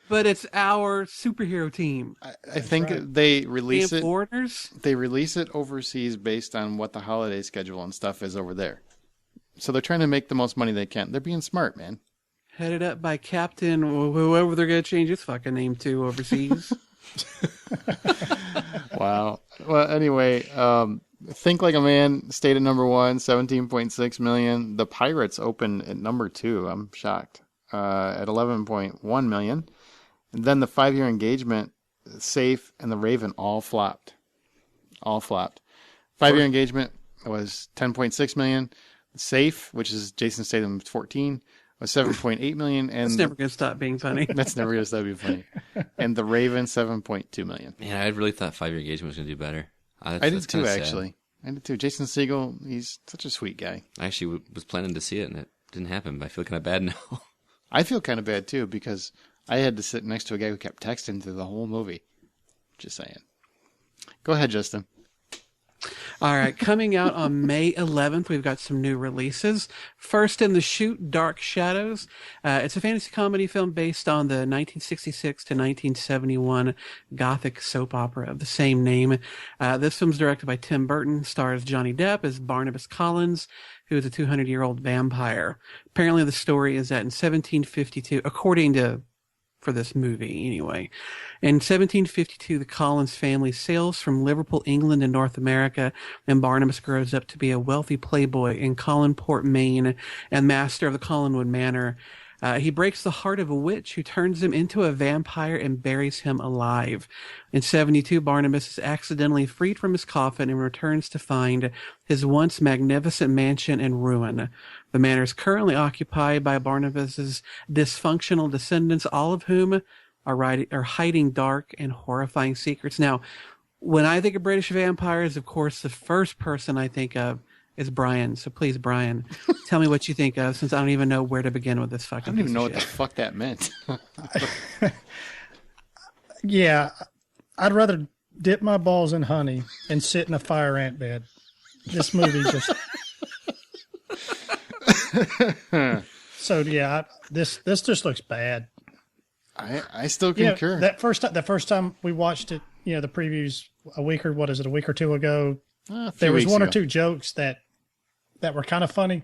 but it's our superhero team. I think they release it. Foreigners? They release it overseas based on what the holiday schedule and stuff is over there. So they're trying to make the most money they can. They're being smart, man. Headed up by Captain, whoever they're going to change his fucking name to overseas. Wow. Well, anyway, Think Like a Man stayed at number 1, 17.6 million. The Pirates opened at number 2. I'm shocked. At 11.1 million. And then the 5-year engagement, Safe, and The Raven all flopped. 5-year engagement was 10.6 million. Safe, which is Jason Statham's 14, was 7.8 million. And That's never going to stop being funny. That's never going to stop being funny. And The Raven, 7.2 million. Man, I really thought 5-year engagement was going to do better. I did too, actually. I did too. Jason Segel, he's such a sweet guy. I actually was planning to see it, and it didn't happen, but I feel kind of bad now. I feel kind of bad, too, because I had to sit next to a guy who kept texting through the whole movie. Just saying. Go ahead, Justin. All right, coming out on May 11th, we've got some new releases. First in the chute, Dark Shadows. It's a fantasy comedy film based on the 1966 to 1971 Gothic soap opera of the same name. This film's directed by Tim Burton, stars Johnny Depp as Barnabas Collins, who is a 200-year-old vampire. Apparently the story is that in 1752, according to for this movie anyway. In 1752, the Collins family sails from Liverpool, England to North America, and Barnabas grows up to be a wealthy playboy in Collinport, Maine, and master of the Collinwood Manor. He breaks the heart of a witch who turns him into a vampire and buries him alive. In 72, Barnabas is accidentally freed from his coffin and returns to find his once magnificent mansion in ruin. The manor is currently occupied by Barnabas's dysfunctional descendants, all of whom are hiding dark and horrifying secrets. Now, when I think of British vampires, of course, the first person I think of is Brian. So please, Brian, tell me what you think of, since I don't even know where to begin with this fucking I don't even know what shit. the fuck that meant. Yeah, I'd rather dip my balls in honey and sit in a fire ant bed. This movie just... So yeah, this just looks bad. I still concur. The first time we watched it, the previews a week or two ago, A few there was weeks one or ago. two jokes that were kind of funny.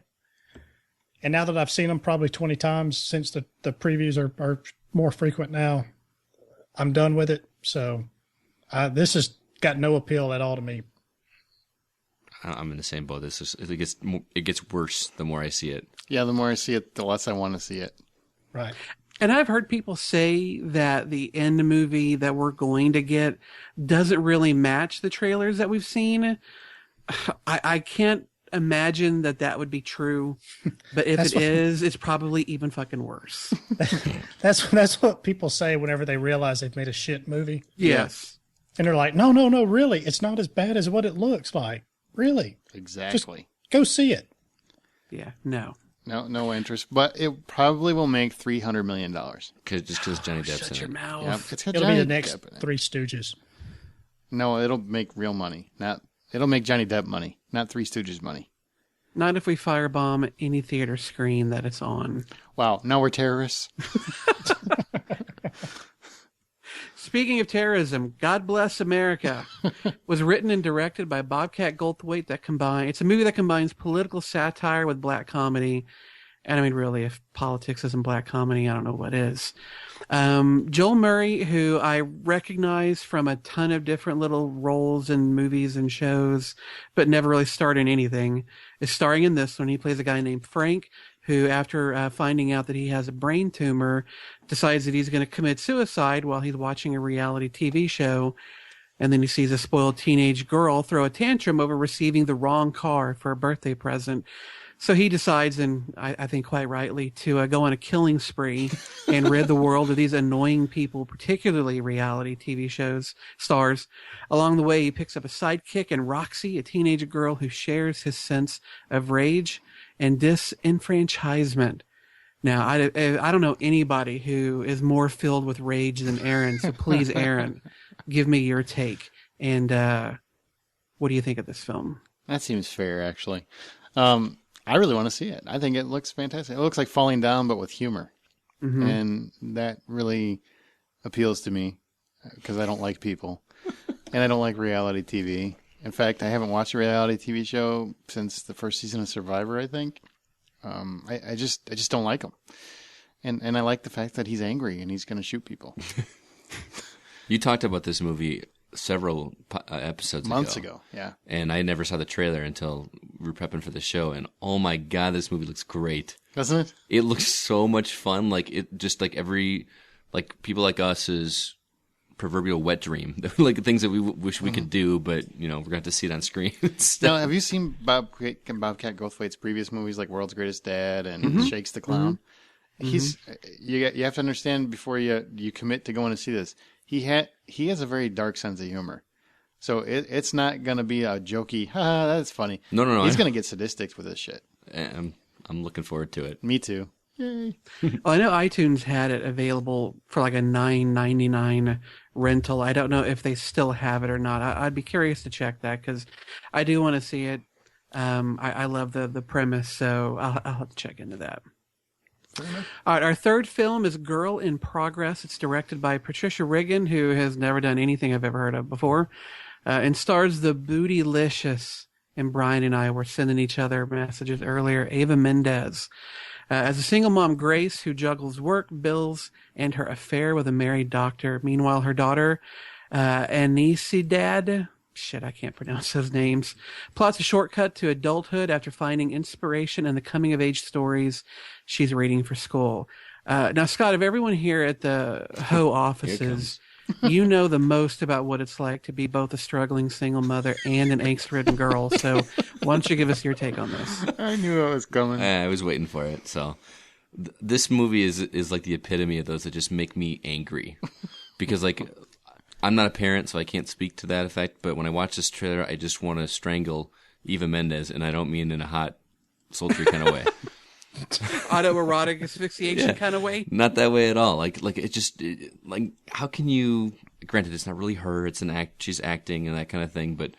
And now that I've seen them probably 20 times since the previews are more frequent now, I'm done with it. So this has got no appeal at all to me. I'm in the same boat. It gets worse the more I see it. Yeah, the more I see it, the less I want to see it. Right. And I've heard people say that the end movie that we're going to get doesn't really match the trailers that we've seen. I can't imagine that would be true, but if it's probably even fucking worse. That's what people say whenever they realize they've made a shit movie. Yes. And they're like, no, really, it's not as bad as what it looks like. Really. Exactly. Just go see it. Yeah, no. No interest, but it probably will make $300 million. Just because Johnny Depp's Shut in your it. mouth. Yeah, it's got It'll Johnny be the next Depp in it. Three Stooges. No, it'll make real money. It'll make Johnny Depp money, not Three Stooges money. Not if we firebomb any theater screen that it's on. Wow, now we're terrorists. Speaking of terrorism, God Bless America was written and directed by Bobcat Goldthwait. It's a movie that combines political satire with black comedy. And I mean, really, if politics isn't black comedy, I don't know what is. Joel Murray, who I recognize from a ton of different little roles in movies and shows, but never really starred in anything, is starring in this one. He plays a guy named Frank, who, after finding out that he has a brain tumor, decides that he's going to commit suicide while he's watching a reality TV show. And then he sees a spoiled teenage girl throw a tantrum over receiving the wrong car for a birthday present. So he decides, and I think quite rightly, to go on a killing spree and rid the world of these annoying people, particularly reality TV shows stars. Along the way, he picks up a sidekick in Roxy, a teenage girl who shares his sense of rage and disenfranchisement. Now, I don't know anybody who is more filled with rage than Aaron, so please, Aaron, give me your take. And what do you think of this film? That seems fair, actually. I really want to see it. I think it looks fantastic. It looks like Falling Down, but with humor. Mm-hmm. And that really appeals to me because I don't like people. And I don't like reality TV. In fact, I haven't watched a reality TV show since the first season of Survivor, I think. I just don't like him. And I like the fact that he's angry and he's going to shoot people. You talked about this movie several episodes months ago, yeah. And I never saw the trailer until we were prepping for the show, and oh my god, this movie looks great. Doesn't it? It looks so much fun. Like it just like people like us is proverbial wet dream. Like things that we wish we could do, but we're going to have to see it on screen. Now, have you seen Bobcat Goldthwait's previous movies like World's Greatest Dad and Shakes the Clown? Mm-hmm. You have to understand before you commit to going to see this. He has a very dark sense of humor. So it's not going to be a jokey, that's funny. No. He's going to get sadistic with this shit. I'm looking forward to it. Me too. Yay. Well, I know iTunes had it available for like a $9.99 rental. I don't know if they still have it or not. I'd be curious to check that because I do want to see it. I love the premise, so I'll have to check into that. All right, our third film is Girl in Progress. It's directed by Patricia Riggin, who has never done anything I've ever heard of before, and stars the bootylicious, and Brian and I were sending each other messages earlier, Ava Mendez. As a single mom, Grace, who juggles work, bills, and her affair with a married doctor. Meanwhile, her daughter, Anisidad, I can't pronounce those names, plots a shortcut to adulthood after finding inspiration in the coming-of-age stories she's reading for school. Now, Scott, of everyone here at the HO offices, you know the most about what it's like to be both a struggling single mother and an angst-ridden girl. So why don't you give us your take on this? I knew it was coming. I was waiting for it. So this movie is like the epitome of those that just make me angry. Because, like, I'm not a parent, so I can't speak to that effect. But when I watch this trailer, I just want to strangle Eva Mendes, and I don't mean in a hot, sultry kind of way. Autoerotic asphyxiation kind of way? Not that way at all. Like how can you? Granted, it's not really her. It's an act. She's acting and that kind of thing. But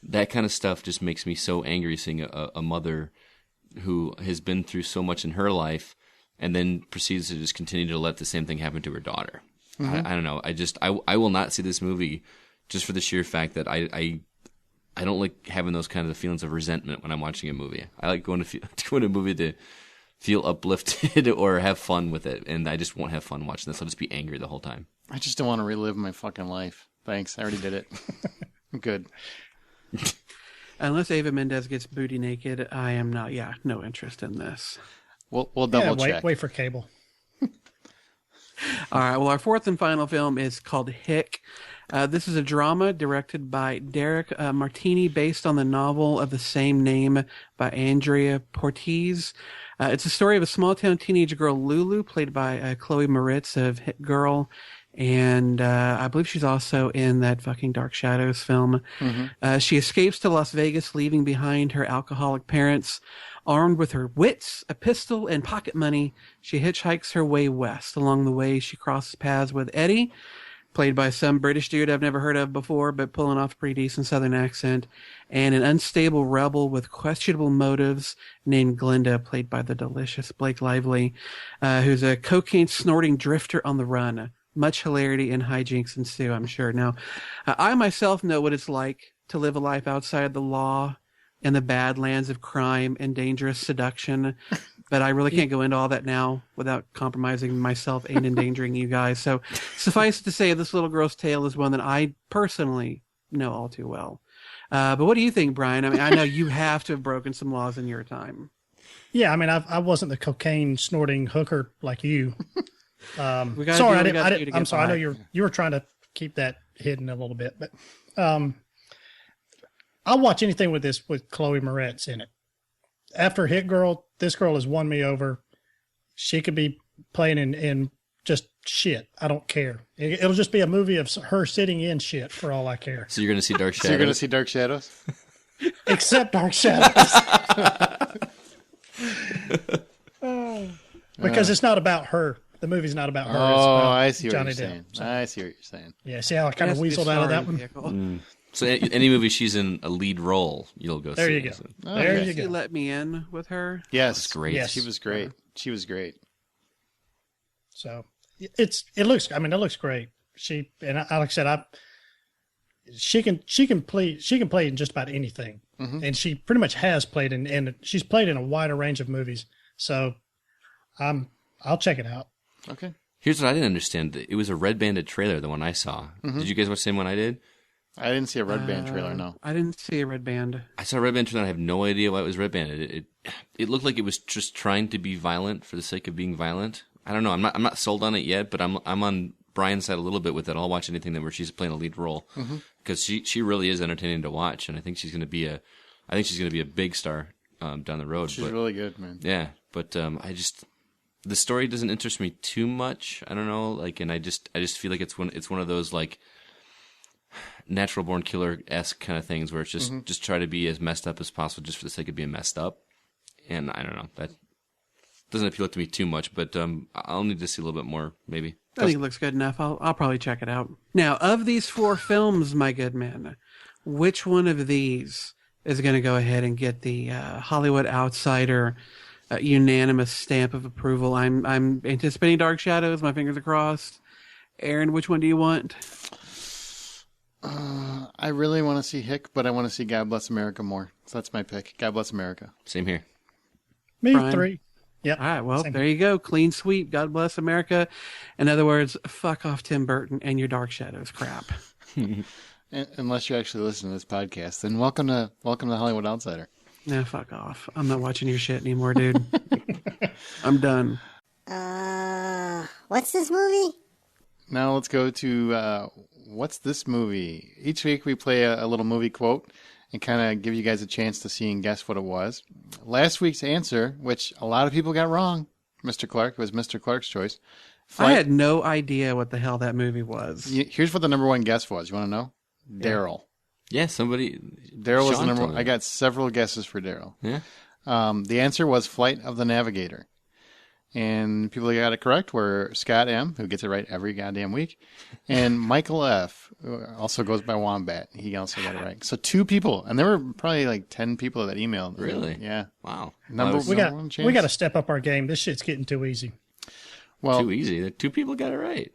that kind of stuff just makes me so angry seeing a mother who has been through so much in her life, and then proceeds to just continue to let the same thing happen to her daughter. Mm-hmm. I don't know. I will not see this movie just for the sheer fact that I don't like having those kind of feelings of resentment when I'm watching a movie. I like going to a movie to feel uplifted or have fun with it, and I just won't have fun watching this. I'll just be angry the whole time. I just don't want to relive my fucking life. Thanks. I already did it. I'm good. Unless Ava Mendez gets booty naked, I am not. Yeah, no interest in this. We'll double check. Wait for cable. All right. Well, our fourth and final film is called Hick. This is a drama directed by Derek Martini, based on the novel of the same name by Andrea Porteous. It's a story of a small-town teenage girl, Lulu, played by Chloe Moritz of Hit Girl. And I believe she's also in that fucking Dark Shadows film. Mm-hmm. She escapes to Las Vegas, leaving behind her alcoholic parents. Armed with her wits, a pistol, and pocket money, she hitchhikes her way west. Along the way, she crosses paths with Eddie, played by some British dude I've never heard of before, but pulling off a pretty decent Southern accent, and an unstable rebel with questionable motives named Glinda, played by the delicious Blake Lively, who's a cocaine-snorting drifter on the run. Much hilarity and hijinks ensue, I'm sure. Now, I myself know what it's like to live a life outside the law in the badlands of crime and dangerous seduction, but I really can't go into all that now without compromising myself and endangering you guys. So suffice it to say, this little girl's tale is one that I personally know all too well. But what do you think, Brian? I mean, I know you have to have broken some laws in your time. Yeah, I mean, I wasn't the cocaine snorting hooker like you. I'm sorry, I know you were trying to keep that hidden a little bit, but I'll watch anything with Chloe Moretz in it. After Hit Girl, this girl has won me over. She could be playing in just shit. I don't care. It'll just be a movie of her sitting in shit for all I care. So you're going to see Dark Shadows? So you're going to see Dark Shadows? Except Dark Shadows. Because it's not about her. The movie's not about her. It's about I see what Johnny you're saying. Depp. So, I see what you're saying. yeah, see how I kind of weaseled out of that one? So any movie she's in a lead role, you'll go see. There you go. So. There you go. You let me in with her. Yes. That's great. Yes. She was great. She was great. So it looks great. She, and like I said, she can play in just about anything. Mm-hmm. And she pretty much has played and she's played in a wider range of movies. So I'll check it out. Okay. Here's what I didn't understand. It was a Red Bandit trailer, the one I saw. Mm-hmm. Did you guys watch the same one I did? I didn't see a Red Band trailer, no. I didn't see a Red Band. I saw a Red Band trailer and I have no idea why it was Red Bandit. It looked like it was just trying to be violent for the sake of being violent. I don't know. I'm not sold on it yet, but I'm on Brian's side a little bit with it. I'll watch anything where she's playing a lead role because she really is entertaining to watch, and I think she's going to be a big star down the road. She's really good, man. Yeah, but the story doesn't interest me too much. I don't know, and I just feel like it's one of those like natural born killer-esque kind of things where it's just try to be as messed up as possible just for the sake of being messed up. And I don't know, that doesn't appeal to me too much, but I'll need to see a little bit more, maybe. I think it looks good enough. I'll probably check it out. Now, of these 4 films, my good man, which one of these is going to go ahead and get the Hollywood Outsider unanimous stamp of approval? I'm anticipating Dark Shadows. My fingers are crossed. Aaron, which one do you want? I really want to see Hick, but I want to see God Bless America more. So that's my pick. God Bless America. Same here. Me, Brian? 3. Yep. All right, well, there you go. Clean sweep. God bless America. In other words, fuck off Tim Burton and your Dark Shadows crap. Unless you actually listen to this podcast, then welcome to Hollywood Outsider. Nah, fuck off. I'm not watching your shit anymore, dude. I'm done. What's this movie? Now let's go to what's this movie? Each week we play a little movie quote and kind of give you guys a chance to see and guess what it was. Last week's answer, which a lot of people got wrong, Mr. Clark, was Mr. Clark's choice. I had no idea what the hell that movie was. Here's what the number one guess was. You want to know? Daryl. Yeah, somebody. Daryl was the number one. I got several guesses for Daryl. Yeah. The answer was Flight of the Navigator. And people who got it correct were Scott M., who gets it right every goddamn week, and Michael F., who also goes by Wombat. He also got it right. So 2 people. And there were probably like 10 people that emailed. Really? Yeah. Wow. We got to step up our game. This shit's getting too easy. Well, too easy. 2 people got it right.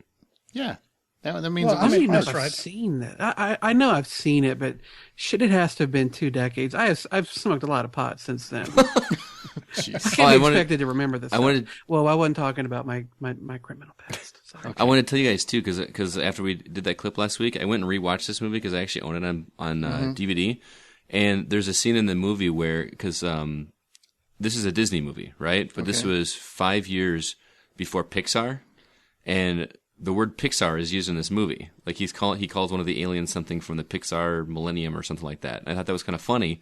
Yeah. That means Well, I don't even know that's if I've right. seen that. I know I've seen it, but shit, it has to have been 2 decades. I've smoked a lot of pot since then. I can't be expected to remember this. Well, I wasn't talking about my criminal past. Sorry. I wanted to tell you guys too, because after we did that clip last week, I went and rewatched this movie because I actually own it on DVD. And there's a scene in the movie where, because this is a Disney movie, right? But this was 5 years before Pixar, and the word Pixar is used in this movie. Like he calls one of the aliens something from the Pixar Millennium or something like that. And I thought that was kind of funny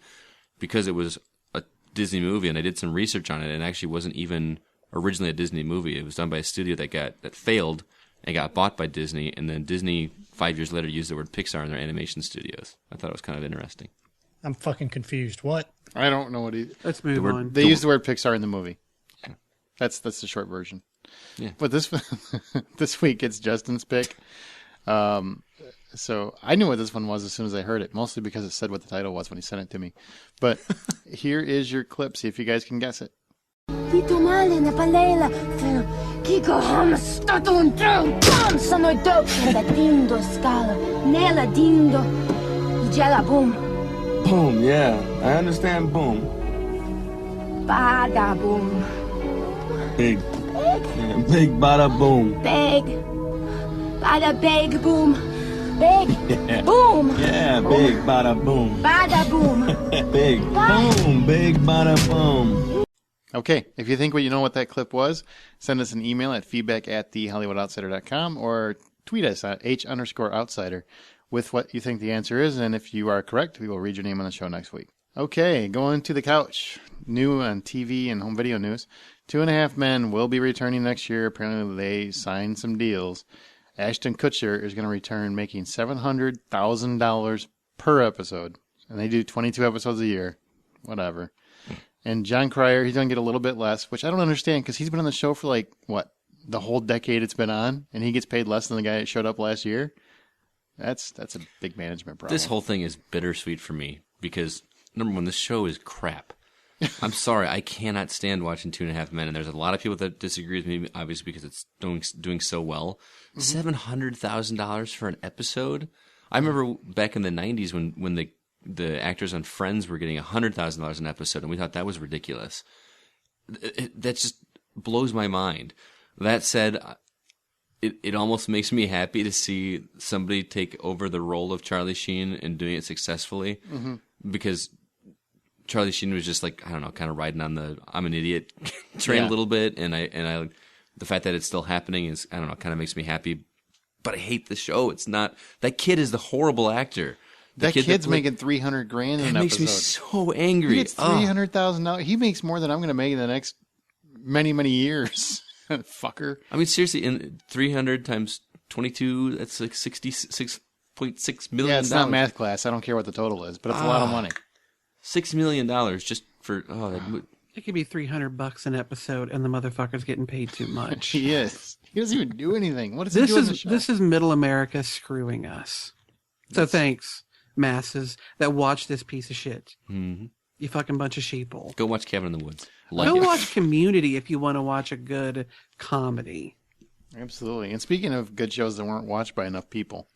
because it was a Disney movie, and I did some research on it, and it actually wasn't even originally a Disney movie. It was done by a studio that failed and got bought by Disney, and then Disney 5 years later used the word Pixar in their animation studios. I thought it was kind of interesting. I'm fucking confused. What? I don't know what Let's move on. They used the word Pixar in the movie. That's the short version. Yeah. But this week it's Justin's pick. So I knew what this one was as soon as I heard it, mostly because it said what the title was when he sent it to me. But here is your clip. See if you guys can guess it. Dito male na palela, pero Kiko ham stato un tron, bam, sono dope, da dindo scala, nella dindo, gela boom, Boom, yeah. I understand boom. bada boom, Big. Yeah, big bada boom. big, bada big boom, big, Yeah. boom, Yeah, big bada boom. bada boom. Big boom, big bada boom. Okay, if you think you know what that clip was, send us an email at feedback@thehollywoodoutsider.com or tweet us at H_outsider with what you think the answer is. And if you are correct, we will read your name on the show next week. Okay, going to the couch. New on TV and home video news. 2.5 Men will be returning next year. Apparently they signed some deals. Ashton Kutcher is going to return making $700,000 per episode. And they do 22 episodes a year. Whatever. And John Cryer, he's going to get a little bit less, which I don't understand because he's been on the show for the whole decade it's been on, and he gets paid less than the guy that showed up last year. That's a big management problem. This whole thing is bittersweet for me because, number one, this show is crap. I'm sorry, I cannot stand watching 2.5 Men, and there's a lot of people that disagree with me, obviously, because it's doing so well. $700,000 for an episode? I remember back in the 90s when the actors on Friends were getting $100,000 an episode, and we thought that was ridiculous. That just blows my mind. That said, it almost makes me happy to see somebody take over the role of Charlie Sheen and doing it successfully, because Charlie Sheen was just like, I don't know, kind of riding on the I'm an idiot train a little bit, and I the fact that it's still happening is, I don't know, kind of makes me happy. But I hate the show. It's not, that kid is the horrible actor. That kid's making $300,000 in an episode. It makes me so angry. He gets $300,000. He makes more than I'm going to make in the next many, many years. Fucker. I mean, seriously, in 300 times 22, that's like $66.6 million. Yeah, it's not math class. I don't care what the total is, but it's a lot of money. $6 million just for It could be $300 an episode, and the motherfucker's getting paid too much. He is. He doesn't even do anything. What is he doing? This is middle America screwing us. So thanks, masses that watch this piece of shit. Mm-hmm. You fucking bunch of sheeple. Go watch Cabin in the Woods. Go watch Community if you want to watch a good comedy. Absolutely. And speaking of good shows that weren't watched by enough people,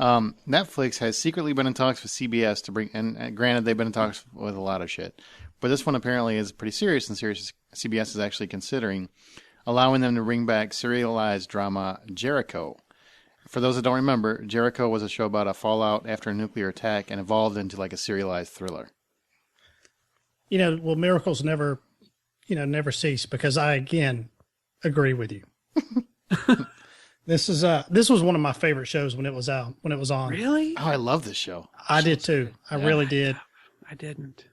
Netflix has secretly been in talks with CBS to bring, and granted they've been in talks with a lot of shit, but this one apparently is pretty serious, and CBS is actually considering allowing them to bring back serialized drama Jericho. For those that don't remember, Jericho was a show about a fallout after a nuclear attack and evolved into like a serialized thriller. Well, miracles never cease, because I, again, agree with you. This was one of my favorite shows when it was on. Really? Oh, I love this show. I did too. I really did. I didn't.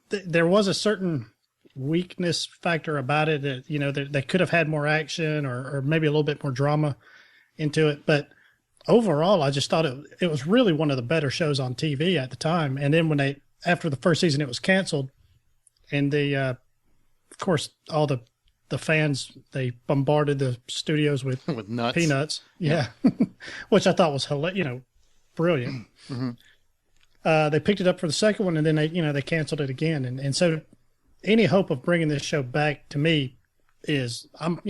There was a certain weakness factor about it that, they could have had more action or maybe a little bit more drama into it. But overall, I just thought it was really one of the better shows on TV at the time. And then after the first season, it was canceled, and of course, all the fans, they bombarded the studios with nuts. Peanuts. Yeah. Which I thought was brilliant. Mm-hmm. They picked it up for the second one, and then they canceled it again. And so any hope of bringing this show back, to me, is I'm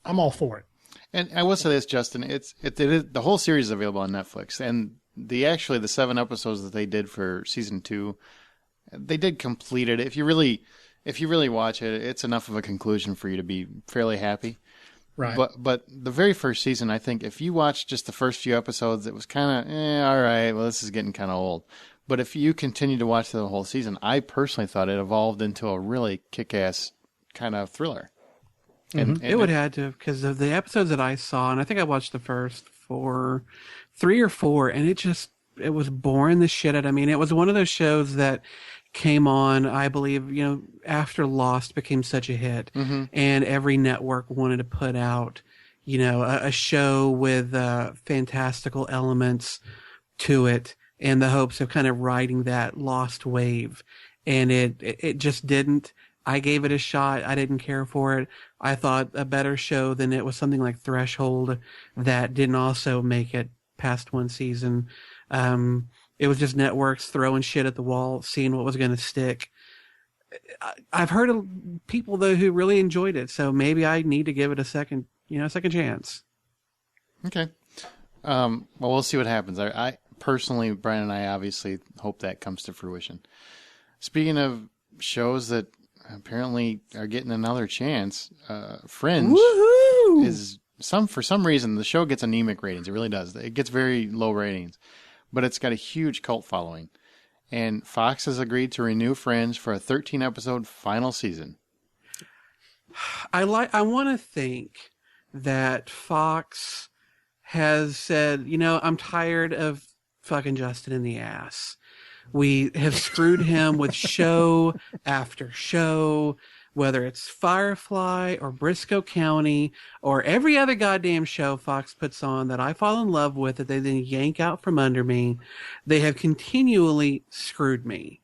all for it. And I will say this, Justin, it is, the whole series is available on Netflix, and the 7 episodes that they did for season 2, they did complete it. If you really watch it, it's enough of a conclusion for you to be fairly happy. Right. But the very first season, I think if you watch just the first few episodes, it was kind of, all right, well, this is getting kind of old. But if you continue to watch the whole season, I personally thought it evolved into a really kick-ass kind of thriller. And it would have to, because of the episodes that I saw, and I think I watched the first 3 or 4, and it was boring the shit out. I mean, it was one of those shows that came on, I believe, after Lost became such a hit, and every network wanted to put out, a show with fantastical elements to it in the hopes of kind of riding that Lost wave. And it just didn't. I gave it a shot. I didn't care for it. I thought a better show than it was something like Threshold that didn't also make it past one season. It was just networks throwing shit at the wall, seeing what was going to stick. I've heard of people though who really enjoyed it, so maybe I need to give it a second chance. Okay. Well, we'll see what happens. I personally, Brian and I obviously hope that comes to fruition. Speaking of shows that apparently are getting another chance, Fringe is for some reason the show gets anemic ratings. It really does. It gets very low ratings, but it's got a huge cult following. And Fox has agreed to renew Fringe for a 13-episode final season. I want to think that Fox has said, I'm tired of fucking Justin in the ass. We have screwed him with show after show, whether it's Firefly or Briscoe County or every other goddamn show Fox puts on that I fall in love with that they then yank out from under me. They have continually screwed me.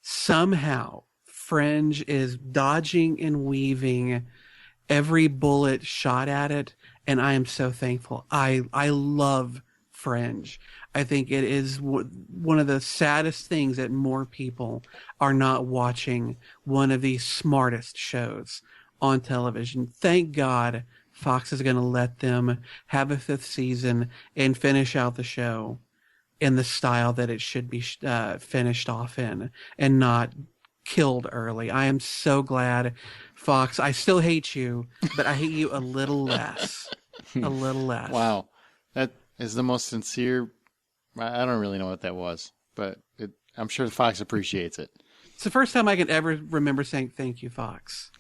Somehow, Fringe is dodging and weaving every bullet shot at it, and I am so thankful. I love Fringe. I think it is one of the saddest things that more people are not watching one of the smartest shows on television. Thank God Fox is going to let them have a 5th season and finish out the show in the style that it should be finished off in and not killed early. I am so glad, Fox. I still hate you, but I hate you a little less. A little less. Wow. That is the most sincere... I don't really know what that was, but I'm sure Fox appreciates it. It's the first time I can ever remember saying thank you, Fox.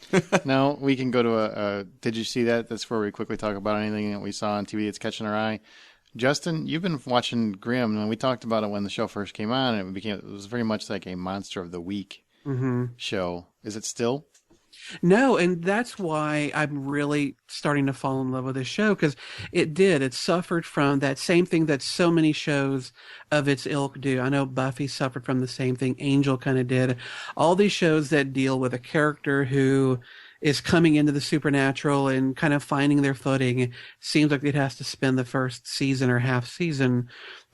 Now we can go to did you see that? That's where we quickly talk about anything that we saw on TV that's catching our eye. Justin, you've been watching Grimm, and we talked about it when the show first came on, and it was very much like a Monster of the Week show. Is it still? No, and that's why I'm really starting to fall in love with this show, because it suffered from that same thing that so many shows of its ilk do. I know Buffy suffered from the same thing. Angel kind of did. All these shows that deal with a character who is coming into the supernatural and kind of finding their footing. Seems like it has to spend the first season or half season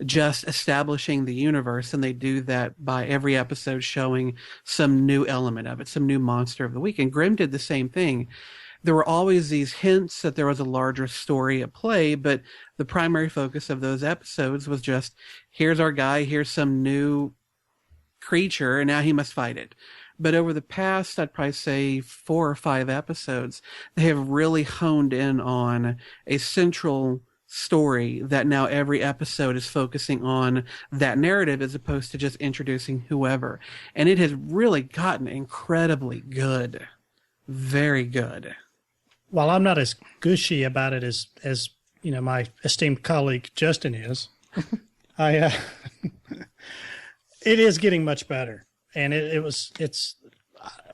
just establishing the universe, and they do that by every episode showing some new element of it, some new monster of the week. And Grimm did the same thing. There were always these hints that there was a larger story at play, but the primary focus of those episodes was just, here's our guy, here's some new creature, and now he must fight it. But over the past, I'd probably say 4 or 5 episodes, they have really honed in on a central story that now every episode is focusing on that narrative as opposed to just introducing whoever. And it has really gotten incredibly good. Very good. While I'm not as gushy about it as you know, my esteemed colleague Justin is, it is getting much better. And it's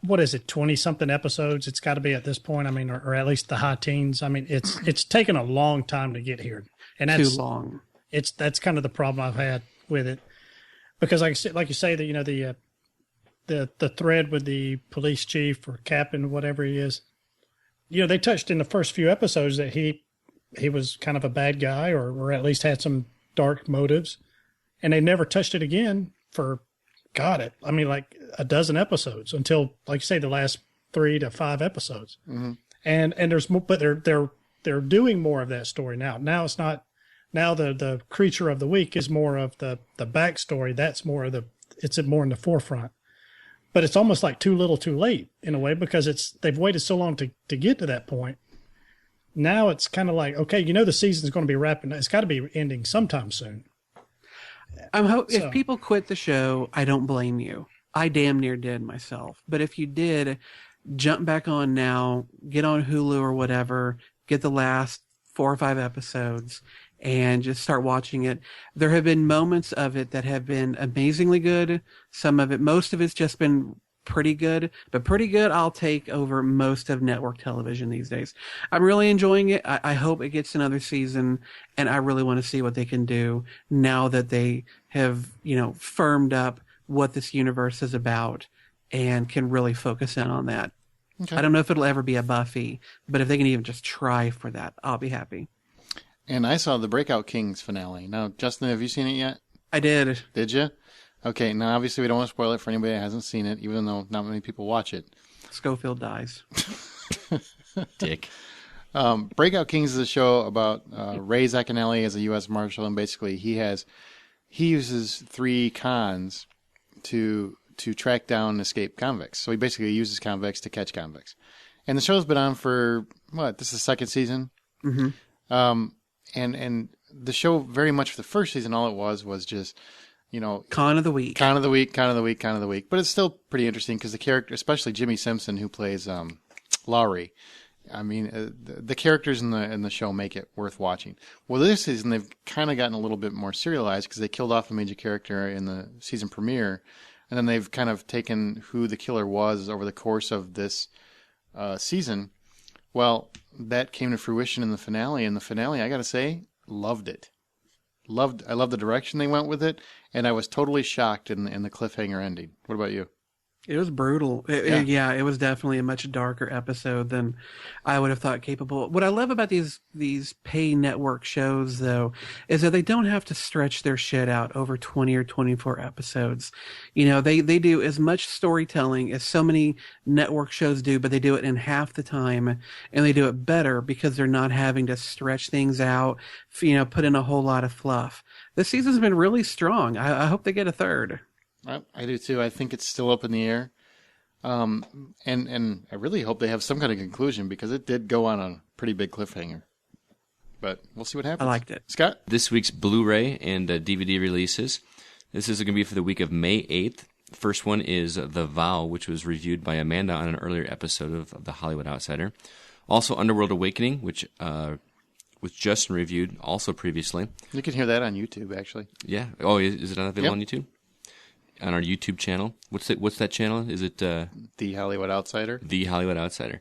what is it, 20 something episodes? It's got to be at this point. I mean, or at least the high teens. I mean, it's taken a long time to get here, and that's too long. That's kind of the problem I've had with it, because like you say, that, you know, the thread with the police chief or captain, whatever he is, you know, they touched in the first few episodes that he was kind of a bad guy, or at least had some dark motives, and they never touched it again for, I mean, like a dozen episodes until, like you say, the last 3 to 5 episodes. Mm-hmm. And there's more, but they're they're doing more of that story now. Now it's not. Now the creature of the week is more of the backstory. That's more of it's more in the forefront. But it's almost like too little, too late in a way, because they've waited so long to get to that point. Now it's kind of like, okay, the season's going to be wrapping. It's got to be ending sometime soon. If people quit the show, I don't blame you. I damn near did myself. But if you did, jump back on now, get on Hulu or whatever, get the last 4 or 5 episodes, and just start watching it. There have been moments of it that have been amazingly good. Most of it's just been pretty good, but pretty good I'll take over most of network television these days. I'm really enjoying it. I hope it gets another season, and I really want to see what they can do now that they have, firmed up what this universe is about and can really focus in on that. Okay. I don't know if it'll ever be a Buffy, but if they can even just try for that, I'll be happy. And I saw the Breakout Kings finale. Now, Justin, have you seen it yet? I did. Did you? Okay, now obviously we don't want to spoil it for anybody that hasn't seen it, even though not many people watch it. Schofield dies. Dick. Breakout Kings is a show about Ray Zacchinelli as a U.S. Marshal, and basically he uses 3 cons to track down escaped convicts. So he basically uses convicts to catch convicts. And the show's been on for, this is the 2nd season? Mm-hmm. And the show, very much for the first season, all it was just, Con of the week. But it's still pretty interesting because the character, especially Jimmy Simpson, who plays Lowry, I mean, the characters in the show make it worth watching. Well, this season they've kind of gotten a little bit more serialized because they killed off a major character in the season premiere, and then they've kind of taken who the killer was over the course of this season. Well, that came to fruition in the finale, and the finale, I got to say, loved it. I love the direction they went with it, and I was totally shocked in the cliffhanger ending. What about you? It was brutal. It was definitely a much darker episode than I would have thought capable. What I love about these pay network shows, though, is that they don't have to stretch their shit out over 20 or 24 episodes. They do as much storytelling as so many network shows do, but they do it in half the time, and they do it better because they're not having to stretch things out, put in a whole lot of fluff. This season's been really strong. I hope they get a 3rd. I do too. I think it's still up in the air. And I really hope they have some kind of conclusion because it did go on a pretty big cliffhanger. But we'll see what happens. I liked it. Scott? This week's Blu-ray and DVD releases. This is going to be for the week of May 8th. The first one is The Vow, which was reviewed by Amanda on an earlier episode of The Hollywood Outsider. Also Underworld Awakening, which Justin reviewed also previously. You can hear that on YouTube, actually. Yeah. Oh, is it available on YouTube? On our YouTube channel. What's that channel? Is it The Hollywood Outsider? The Hollywood Outsider.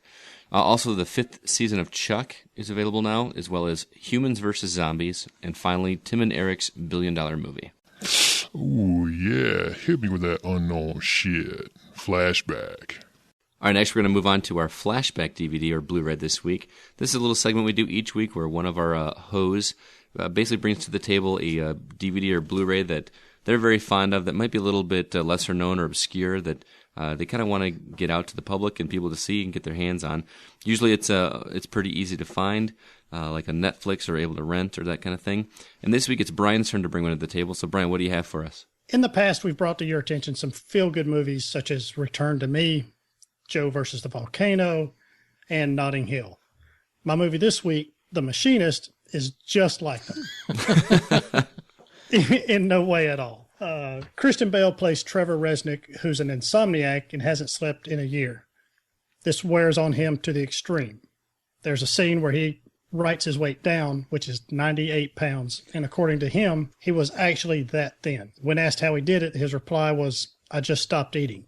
Also, the 5th season of Chuck is available now, as well as Humans vs. Zombies, and finally, Tim and Eric's $1 Billion Movie. Ooh, yeah. Hit me with that unknown shit. Flashback. All right, next we're going to move on to our Flashback DVD or Blu-ray this week. This is a little segment we do each week where one of our hoes basically brings to the table a DVD or Blu-ray that they're very fond of, that might be a little bit lesser known or obscure, that they kind of want to get out to the public and people to see and get their hands on. Usually it's pretty easy to find, like a Netflix or able to rent or that kind of thing. And this week it's Brian's turn to bring one to the table. So Brian, what do you have for us? In the past, we've brought to your attention some feel-good movies such as Return to Me, Joe versus the Volcano, and Notting Hill. My movie this week, The Machinist, is just like them. In no way at all. Christian Bale plays Trevor Resnick, who's an insomniac and hasn't slept in a year. This wears on him to the extreme. There's a scene where he writes his weight down, which is 98 pounds, and according to him, he was actually that thin. When asked how he did it, his reply was, "I just stopped eating."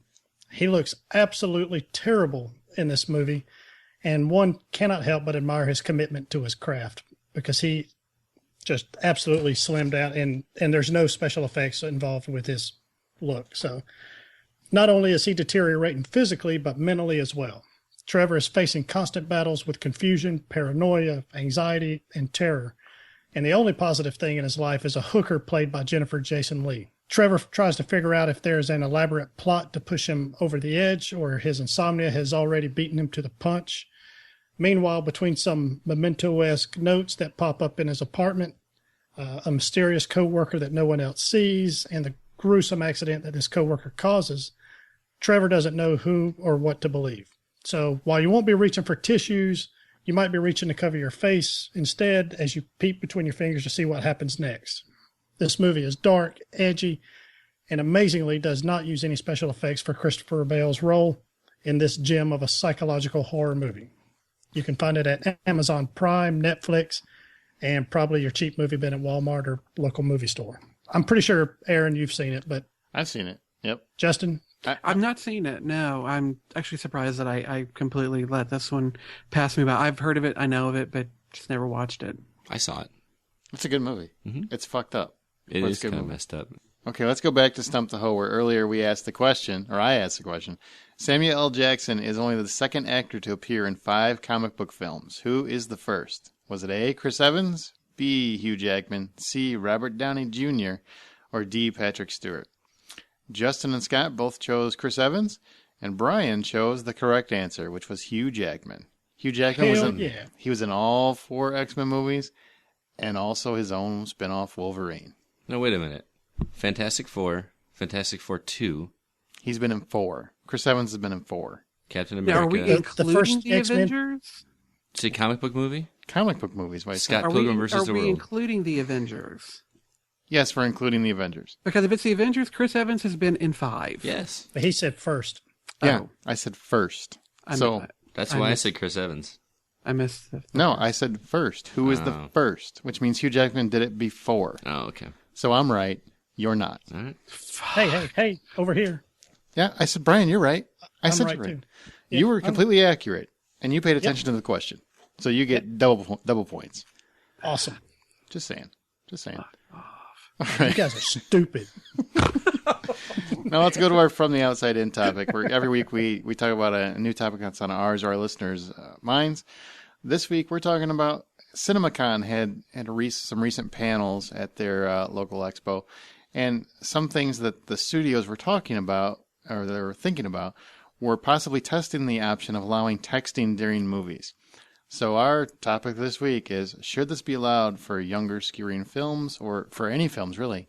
He looks absolutely terrible in this movie, and one cannot help but admire his commitment to his craft, because he just absolutely slimmed out, and there's no special effects involved with his look. So not only is he deteriorating physically, but mentally as well. Trevor is facing constant battles with confusion, paranoia, anxiety, and terror. And the only positive thing in his life is a hooker played by Jennifer Jason Leigh. Trevor tries to figure out if there's an elaborate plot to push him over the edge, or his insomnia has already beaten him to the punch. Meanwhile, between some Memento-esque notes that pop up in his apartment, a mysterious coworker that no one else sees, and the gruesome accident that this coworker causes, Trevor doesn't know who or what to believe. So while you won't be reaching for tissues, you might be reaching to cover your face instead as you peek between your fingers to see what happens next. This movie is dark, edgy, and amazingly does not use any special effects for Christopher Bale's role in this gem of a psychological horror movie. You can find it at Amazon Prime, Netflix, and probably your cheap movie bin at Walmart or local movie store. I'm pretty sure, Aaron, you've seen it, but... I've seen it. Yep. Justin? I've not seen it, no. I'm actually surprised that I completely let this one pass me by. I've heard of it, I know of it, but just never watched it. I saw it. It's a good movie. Mm-hmm. It's fucked up. It is kind of messed up. Okay, let's go back to Stump the Ho, where earlier we asked the question, or I asked the question. Samuel L. Jackson is only the second actor to appear in 5 comic book films. Who is the first? Was it A, Chris Evans, B, Hugh Jackman, C, Robert Downey Jr., or D, Patrick Stewart? Justin and Scott both chose Chris Evans, and Brian chose the correct answer, which was Hugh Jackman. Hugh Jackman he was in all 4 X-Men movies, and also his own spin-off Wolverine. No, wait a minute. Fantastic Four 2. He's been in 4. Chris Evans has been in 4. Captain Now, America. are we including the Avengers? It's a comic book movie? Comic book movies. Why Scott Pilgrim versus the World. Are we including the Avengers? Yes, we're including the Avengers. Because if it's the Avengers, Chris Evans has been in 5. Yes. But he said first. Yeah, Oh. I said first. That's why I said Chris Evans. I missed the... No, I said first. Who is the first? Which means Hugh Jackman did it before. Oh, okay. So I'm right. You're not. All right. Hey, over here. Yeah, I said, Brian, you're right. I said right you're right. too. Yeah, you were completely accurate, and you paid attention to the question. So you get double points. Awesome. Just saying. All right. You guys are stupid. Now let's go to our From the Outside In topic, where every week we talk about a new topic that's on ours or our listeners' minds. This week we're talking about CinemaCon had some recent panels at their local expo, and some things that the studios were talking about, or they were thinking about, were possibly testing the option of allowing texting during movies. So our topic this week is, should this be allowed for younger skewering films, or for any films really?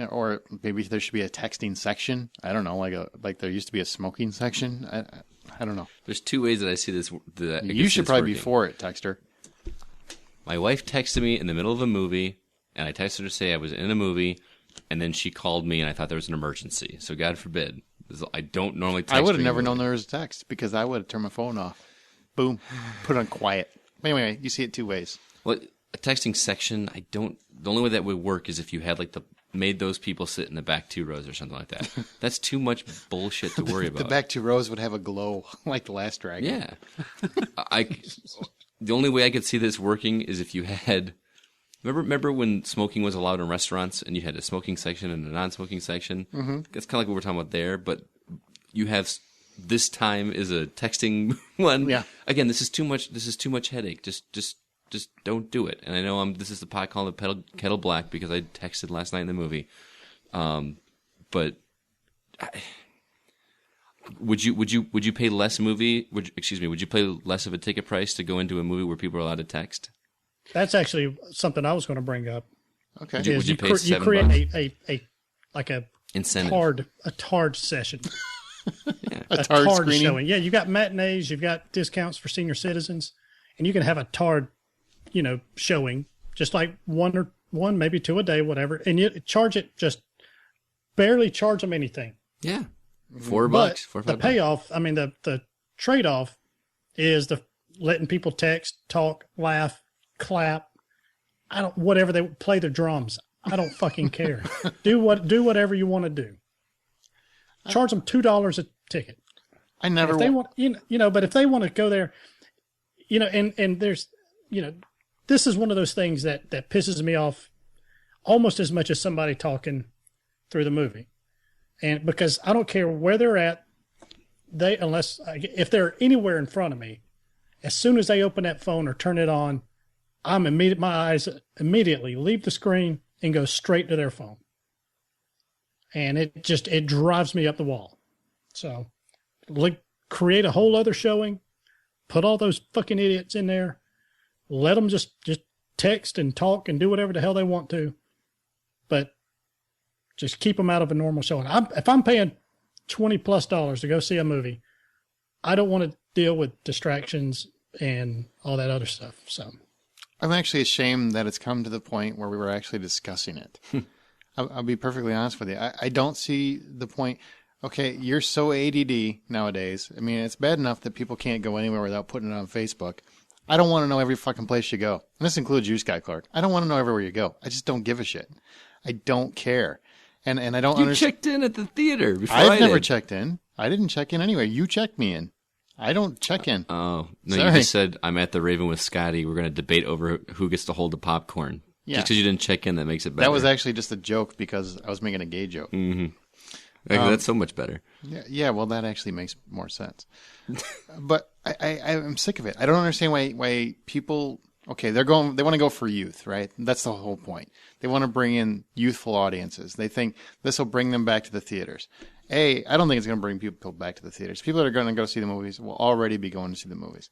Or maybe there should be a texting section. I don't know, like there used to be a smoking section. I don't know. There's 2 ways that I see this. You should probably be for it, Texter. My wife texted me in the middle of a movie, and I texted her to say I was in a movie, and then she called me, and I thought there was an emergency. So God forbid. I don't normally text. I would have never known there was a text, because I would have turned my phone off. Boom. Put it on quiet. Anyway, you see it 2 ways. Well, a texting section, the only way that would work is if you had made those people sit in the back 2 rows or something like that. That's too much bullshit to worry about. The back 2 rows would have a glow like the Last Dragon. Yeah. The only way I could see this working is if you had... Remember when smoking was allowed in restaurants and you had a smoking section and a non-smoking section? Mm-hmm. That's kind of like what we're talking about there, but you have... This time is a texting one. Yeah. Again, this is too much headache. Just don't do it. And I know this is the pot calling the kettle black because I texted last night in the movie. But would you pay less would you pay less of a ticket price to go into a movie where people are allowed to text? That's actually something I was going to bring up. Okay. Would you pay you $7? create a Incentive. a tard session. Yeah. A tard showing. Yeah, you got matinees, you've got discounts for senior citizens, and you can have a tard, showing, just like one, maybe 2 a day, whatever, and you charge it, just barely charge them anything. Yeah. $4, But $4 the payoff, I mean, the trade-off is the letting people text, talk, laugh, clap. Whatever they play the drums. I don't fucking care. Do whatever you want to do. Charge them $2 a ticket. I never. If they want, but if they want to go there, and there's, this is one of those things that pisses me off almost as much as somebody talking through the movie, and because I don't care where they're at, if they're anywhere in front of me, as soon as they open that phone or turn it on, my eyes immediately leave the screen and go straight to their phone. And it drives me up the wall. So create a whole other showing, put all those fucking idiots in there. Let them just text and talk and do whatever the hell they want to. But just keep them out of a normal showing. If I'm paying $20+ to go see a movie, I don't want to deal with distractions and all that other stuff. So I'm actually ashamed that it's come to the point where we were actually discussing it. I'll be perfectly honest with you. I don't see the point. Okay, you're so ADD nowadays. I mean, it's bad enough that people can't go anywhere without putting it on Facebook. I don't want to know every fucking place you go. And this includes you, Sky Clark. I don't want to know everywhere you go. I just don't give a shit. I don't care. And I don't understand. You checked in at the theater before I've never checked in. I didn't check in anyway. You checked me in. I don't check in. Oh, no, Sorry. you just said, I'm at the Raven with Scotty. We're going to debate over who gets to hold the popcorn. Yeah. Just because you didn't check in, that makes it better. That was actually just a joke because I was making a gay joke. Mm-hmm. That's so much better. Yeah, well, that actually makes more sense. But I'm sick of it. I don't understand why people... Okay, they want to go for youth, right? That's the whole point. They want to bring in youthful audiences. They think this will bring them back to the theaters. I don't think it's going to bring people back to the theaters. People that are going to go see the movies will already be going to see the movies.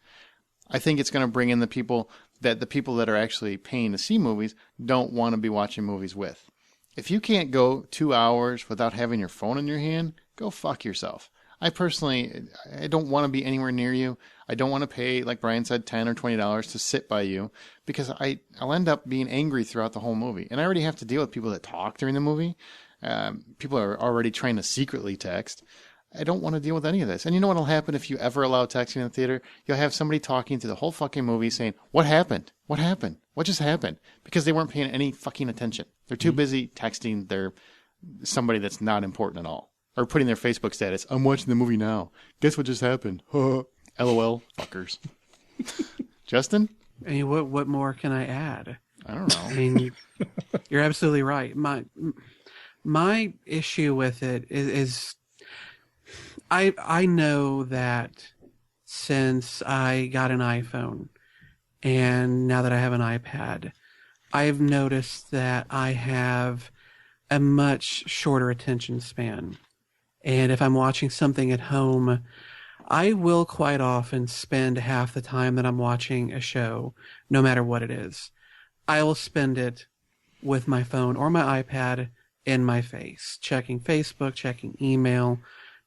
I think it's going to bring in the people that are actually paying to see movies don't want to be watching movies with. If you can't go 2 hours without having your phone in your hand, go fuck yourself. I don't want to be anywhere near you. I don't want to pay, like Brian said, $10 or $20 to sit by you because I'll end up being angry throughout the whole movie. And I already have to deal with people that talk during the movie. People are already trying to secretly text. I don't want to deal with any of this. And you know what will happen if you ever allow texting in the theater? You'll have somebody talking through the whole fucking movie saying, what happened? What happened? What just happened? Because they weren't paying any fucking attention. They're too busy texting somebody that's not important at all. Or putting their Facebook status, I'm watching the movie now. Guess what just happened? LOL, fuckers. Justin? I mean, what more can I add? I don't know. I mean, you're absolutely right. My issue with it is I know that since I got an iPhone and now that I have an iPad, I've noticed that I have a much shorter attention span. And if I'm watching something at home, I will quite often spend half the time that I'm watching a show, no matter what it is. I will spend it with my phone or my iPad in my face, checking Facebook, checking email,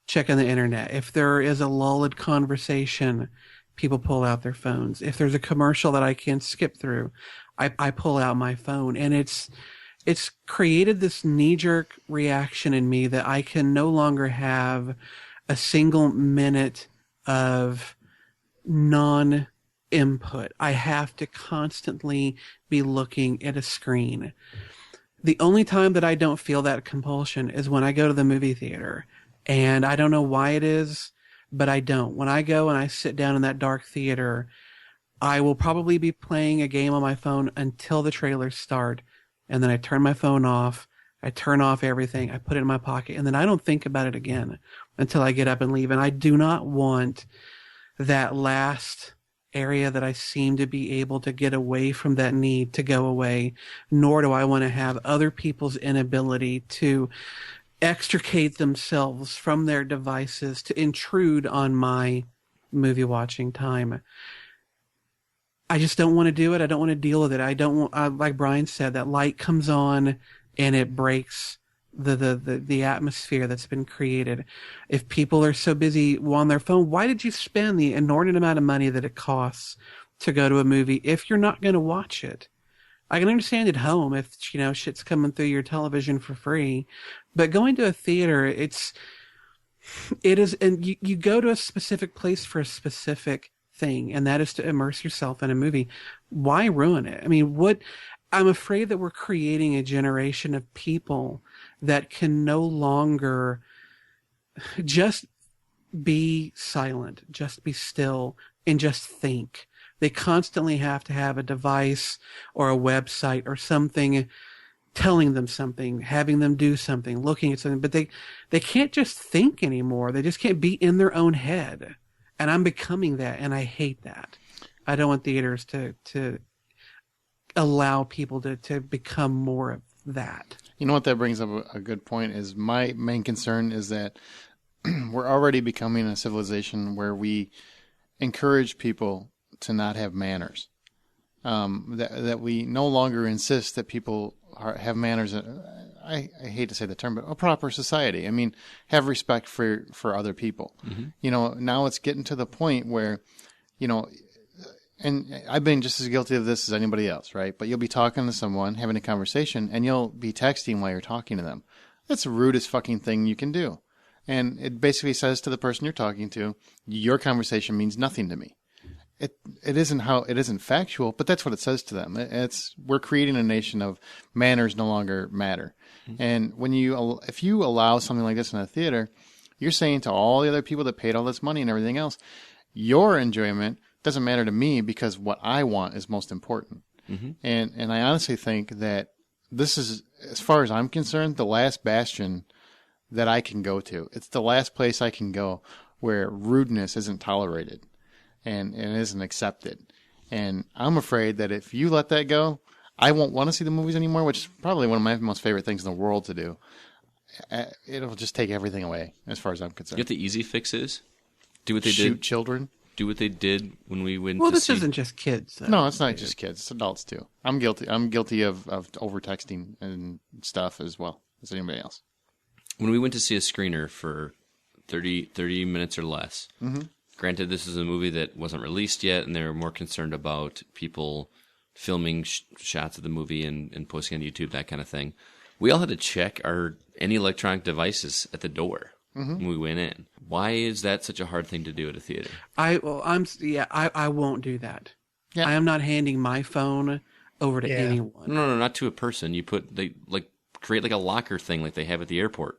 checking the internet. If there is a lulled conversation, people pull out their phones. If there's a commercial that I can skip through, I pull out my phone. And it's created this knee-jerk reaction in me that I can no longer have a single minute of non-input. I have to constantly be looking at a screen. The only time that I don't feel that compulsion is when I go to the movie theater. And I don't know why it is, but I don't. When I go and I sit down in that dark theater, I will probably be playing a game on my phone until the trailers start. And then I turn my phone off, I turn off everything, I put it in my pocket, and then I don't think about it again until I get up and leave. And I do not want that last area that I seem to be able to get away from that need to go away, nor do I want to have other people's inability to extricate themselves from their devices to intrude on my movie watching time. I just don't want to do it. I don't want to deal with it. I don't want, like Brian said, that light comes on and it breaks the atmosphere that's been created. If people are so busy on their phone, why did you spend the inordinate amount of money that it costs to go to a movie if you're not going to watch it? I can understand at home if, shit's coming through your television for free, but going to a theater, it is, and you go to a specific place for a specific thing, and that is to immerse yourself in a movie. Why ruin it? I mean, I'm afraid that we're creating a generation of people that can no longer just be silent, just be still, and just think. They constantly have to have a device or a website or something telling them something, having them do something, looking at something, but they can't just think anymore. They just can't be in their own head. And I'm becoming that, and I hate that. I don't want theaters to allow people to become more of that. You know what, that brings up a good point, is my main concern is that we're already becoming a civilization where we encourage people to not have manners. That we no longer insist that people have manners. I hate to say the term, but a proper society. I mean, have respect for other people. Mm-hmm. Now it's getting to the point where, and I've been just as guilty of this as anybody else, right? But you'll be talking to someone, having a conversation, and you'll be texting while you're talking to them. That's the rudest fucking thing you can do. And it basically says to the person you're talking to, your conversation means nothing to me. It isn't factual, but that's what it says to them. We're creating a nation of manners no longer matter. Mm-hmm. And if you allow something like this in a theater, you're saying to all the other people that paid all this money and everything else, your enjoyment doesn't matter to me because what I want is most important. Mm-hmm. And I honestly think that this is, as far as I'm concerned, the last bastion that I can go to. It's the last place I can go where rudeness isn't tolerated and isn't accepted. And I'm afraid that if you let that go, I won't want to see the movies anymore, which is probably one of my most favorite things in the world to do. It'll just take everything away, as far as I'm concerned. You know what the easy fix is? Do what they did. Shoot children. Do what they did when we went. Well, this isn't just kids. Though. No, it's not just kids. It's adults too. I'm guilty. I'm guilty of over texting and stuff as well as anybody else. When we went to see a screener for 30 minutes or less, mm-hmm. Granted, this is a movie that wasn't released yet, and they were more concerned about people filming shots of the movie and posting on YouTube, that kind of thing. We all had to check any electronic devices at the door mm-hmm. when we went in. Why is that such a hard thing to do at a theater? I won't do that. Yeah. I am not handing my phone over to anyone. No, not to a person. They create like a locker thing like they have at the airport.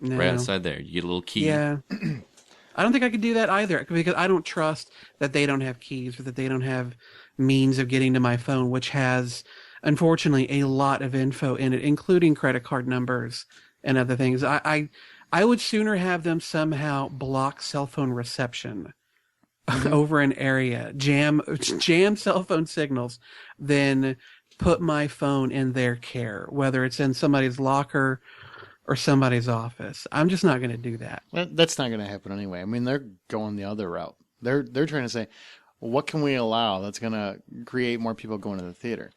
No. Right outside there. You get a little key. Yeah. I don't think I could do that either because I don't trust that they don't have keys or that they don't have means of getting to my phone, which has, unfortunately, a lot of info in it, including credit card numbers and other things. I would sooner have them somehow block cell phone reception over an area, jam cell phone signals, than put my phone in their care, whether it's in somebody's locker or somebody's office. I'm just not going to do that. That's not going to happen anyway. I mean, they're going the other route. They're trying to say, well, what can we allow that's going to create more people going to the theater?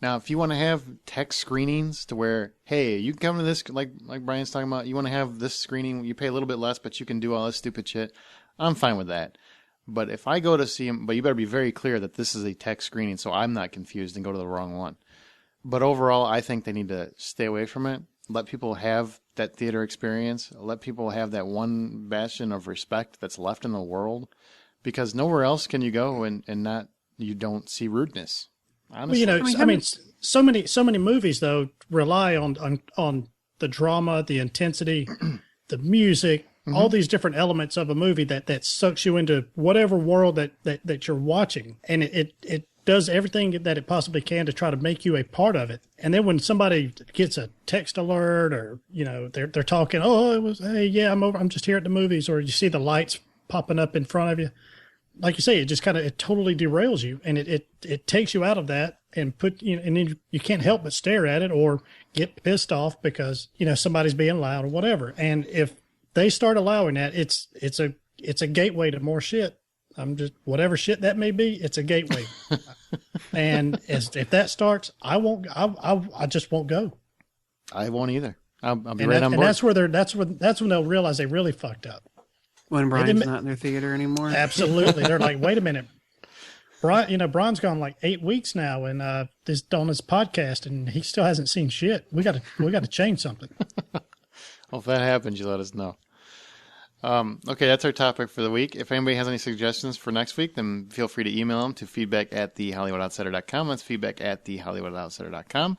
Now, if you want to have tech screenings to where, hey, you can come to this, like Brian's talking about, you want to have this screening, you pay a little bit less, but you can do all this stupid shit, I'm fine with that. But if I go to see him, but you better be very clear that this is a tech screening so I'm not confused and go to the wrong one. But overall, I think they need to stay away from it. Let people have that theater experience. Let people have that one bastion of respect that's left in the world, because nowhere else can you go and not you don't see rudeness. Honestly, well, so many movies though rely on the drama, the intensity, the music, mm-hmm. all these different elements of a movie that sucks you into whatever world that you're watching, and it does everything that it possibly can to try to make you a part of it. And then when somebody gets a text alert or, they're talking, I'm just here at the movies, or you see the lights popping up in front of you. Like you say, it totally derails you, and it takes you out of that and and then you can't help but stare at it or get pissed off because, somebody's being loud or whatever. And if they start allowing that, it's a gateway to more shit. Whatever shit that may be, it's a gateway. And if that starts, I just won't go. I won't either. I'll be right on board. And that's when they'll realize they really fucked up. When Brian's not in their theater anymore. Absolutely. They're like, wait a minit. Brian's gone like 8 weeks now and this on his podcast and he still hasn't seen shit. We got to change something. Well, if that happens, you let us know. Okay, that's our topic for the week. If anybody has any suggestions for next week, then feel free to email them to feedback@thehollywoodoutsiders.com. That's feedback@thehollywoodoutsiders.com.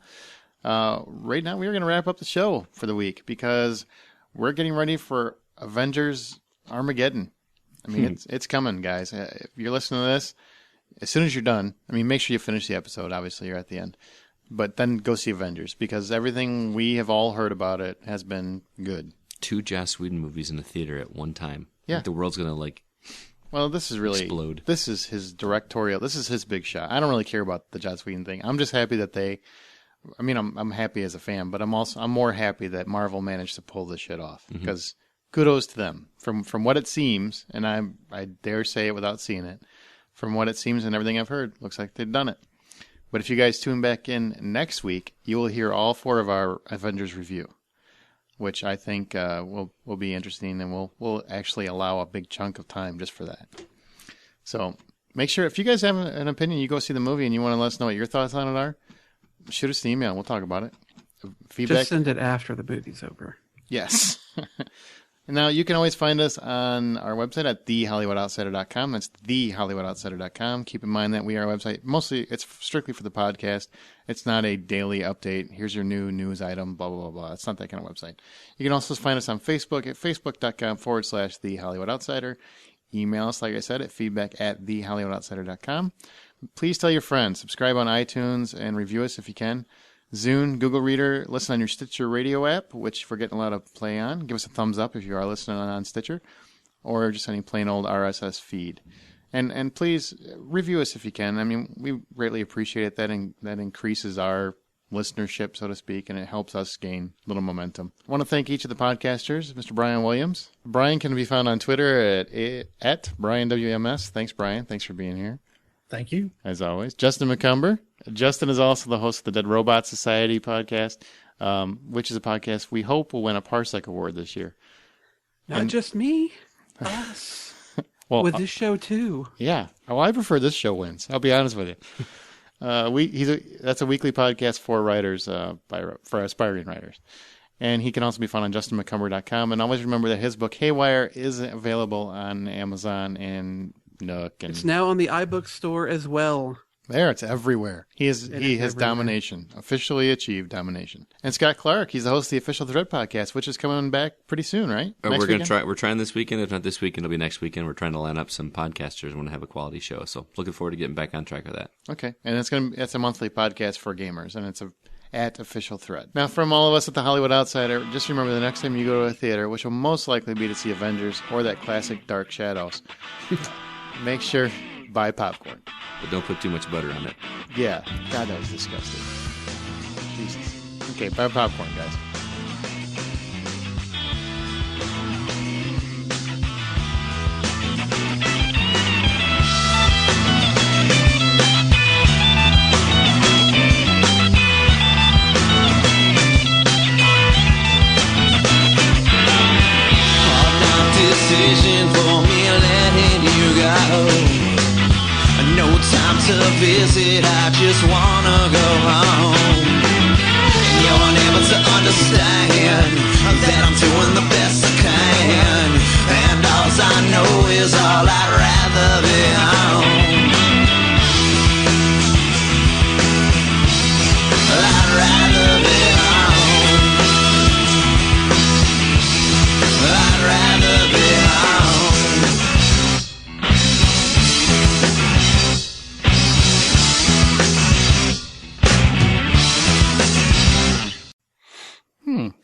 Right now, we're going to wrap up the show for the week because we're getting ready for Avengers Armageddon. I mean, it's coming, guys. If you're listening to this, as soon as you're done, make sure you finish the episode. Obviously, you're at the end. But then go see Avengers because everything we have all heard about it has been good. 2 Joss Whedon movies in the theater at one time. Yeah. The world's going to well, this is really explode. This is his directorial. This is his big shot. I don't really care about the Joss Whedon thing. I'm just happy that I'm happy as a fan, but I'm more happy that Marvel managed to pull this shit off because kudos to them. From what it seems, and I dare say it without seeing it, from what it seems and everything I've heard, looks like they've done it. But if you guys tune back in next week, you will hear all 4 of our Avengers review, which I think will be interesting, and we'll actually allow a big chunk of time just for that. So make sure, if you guys have an opinion, you go see the movie and you want to let us know what your thoughts on it are, shoot us an email and we'll talk about it. Feedback. Just send it after the movie's over. Yes. And now you can always find us on our website at thehollywoodoutsiders.com. That's thehollywoodoutsiders.com. Keep in mind that we are a website. Mostly, it's strictly for the podcast. It's not a daily update. Here's your new news item, blah, blah, blah, blah. It's not that kind of website. You can also find us on Facebook at facebook.com/thehollywoodoutsiders. Email us, like I said, at feedback@thehollywoodoutsiders.com. Please tell your friends. Subscribe on iTunes and review us if you can. Zune, Google Reader, listen on your Stitcher radio app, which we're getting a lot of play on. Give us a thumbs up if you are listening on Stitcher, or just any plain old RSS feed. And please review us if you can. I mean, we greatly appreciate it. That increases our listenership, so to speak, and it helps us gain a little momentum. I want to thank each of the podcasters, Mr. Brian Williams. Brian can be found on Twitter at BrianWMS. Thanks, Brian. Thanks for being here. Thank you. As always. Justin McCumber. Justin is also the host of the Dead Robot Society podcast, which is a podcast we hope will win a Parsec Award this year. Not just me, us. Well, with this show, too. Yeah. Well, I prefer this show wins. I'll be honest with you. That's a weekly podcast for writers, for aspiring writers. And he can also be found on justinmccumber.com. And always remember that his book, Haywire, is available on Amazon and Nook. And it's now on the iBook store as well. There, it's everywhere. He has everywhere. domination, officially achieved domination. And Scott Clark, he's the host of the Official Thread podcast, which is coming back pretty soon, right? We're trying this weekend. If not this weekend, it'll be next weekend. We're trying to line up some podcasters and want to have a quality show. So looking forward to getting back on track with that. Okay, and it's a monthly podcast for gamers, and it's at Official Thread. Now, from all of us at the Hollywood Outsider, just remember the next time you go to a theater, which will most likely be to see Avengers or that classic Dark Shadows, make sure buy popcorn. But don't put too much butter on it. Yeah. God, that was disgusting. Jesus. Okay, buy popcorn, guys. Decision for me letting you go. No time to visit, I just wanna go home. And you're unable to understand that I'm doing the best I can. And all I know is all I'd rather be home. I'd rather be home. I'd rather be home.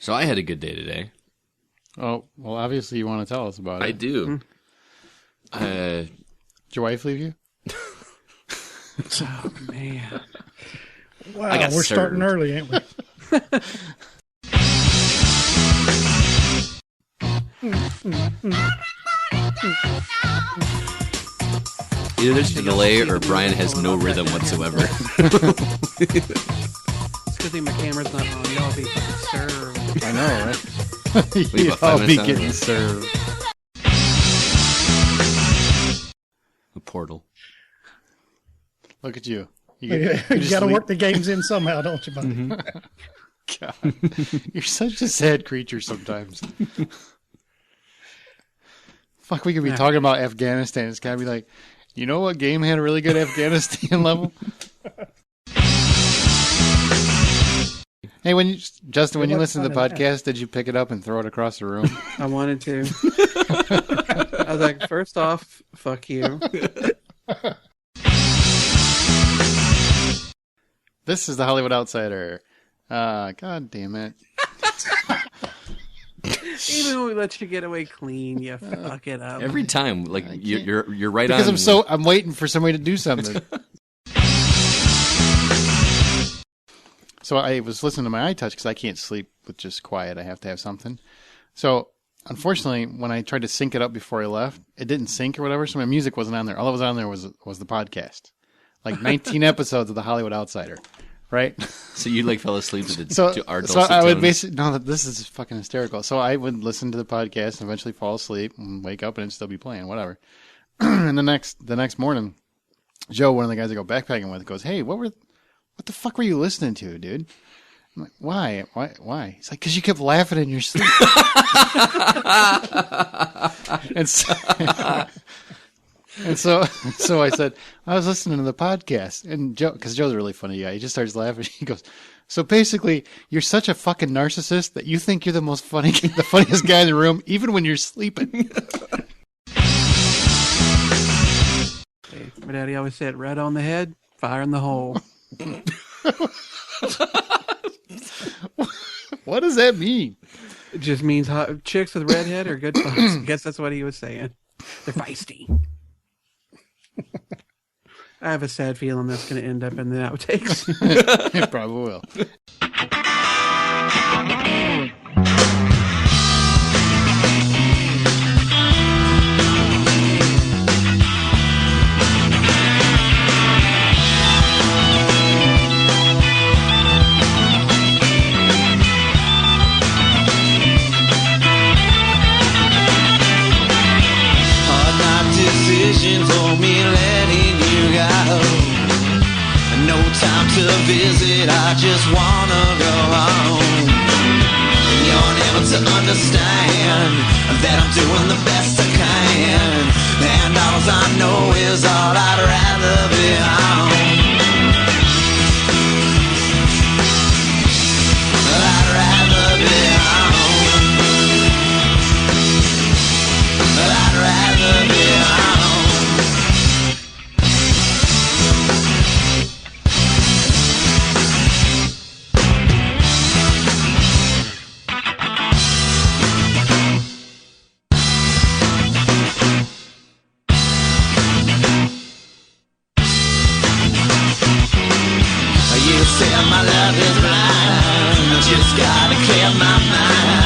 So I had a good day today. Oh, well, obviously you want to tell us about it. I do. Did your wife leave you? Oh, man. Wow, I got we're served. starting early, ain't we? Either there's a delay or Brian has no rhythm whatsoever. It's a good thing my camera's not on. Y'all be fucking served. I know, right? Wait, about 5 I'll be minutes getting out? served. A portal. Look at you. You just got to leave- work the games in somehow, don't you, buddy? God, you're such a sad creature sometimes. Fuck, we could be talking about Afghanistan. It's got to be like, you know what game had a really good Afghanistan level? Hey, Justin, when you listen to the podcast, did you pick it up and throw it across the room? I wanted to. I was like, first off, fuck you. This is the Hollywood Outsider. God damn it. Even when we let you get away clean, you fuck it up. Every time, like you're right Because on. I'm waiting for somebody to do something. So I was listening to my iTouch because I can't sleep with just quiet. I have to have something. So unfortunately, when I tried to sync it up before I left, it didn't sync or whatever, so my music wasn't on there. All that was on there was the podcast. Like 19 episodes of The Hollywood Outsider, right? So you like fell asleep to our So dulcet I would tones? basically, no, this is fucking hysterical. So I would listen to the podcast and eventually fall asleep and wake up and it'd still be playing, whatever. And the next morning, Joe, one of the guys I go backpacking with, goes, "Hey, what the fuck were you listening to, dude?" I'm like, Why? He's like, "Because you kept laughing in your sleep." And so I said, "I was listening to the podcast." And Joe, because Joe's a really funny guy, he just starts laughing. He goes, "So basically, you're such a fucking narcissist that you think you're the funniest guy in the room, even when you're sleeping." My daddy always said, "Red on the head, fire in the hole." What does that mean? It just means chicks with red head are good fucks. I guess that's what he was saying. They're feisty. I have a sad feeling that's going to end up in the outtakes. It probably will. Decision for me letting you go. No time to visit, I just wanna go home. You're never to understand that I'm doing the best I can, and all I know is all I'd rather be home. I'd rather be home. I'd rather be home. You say my love is blind, I just gotta clear my mind.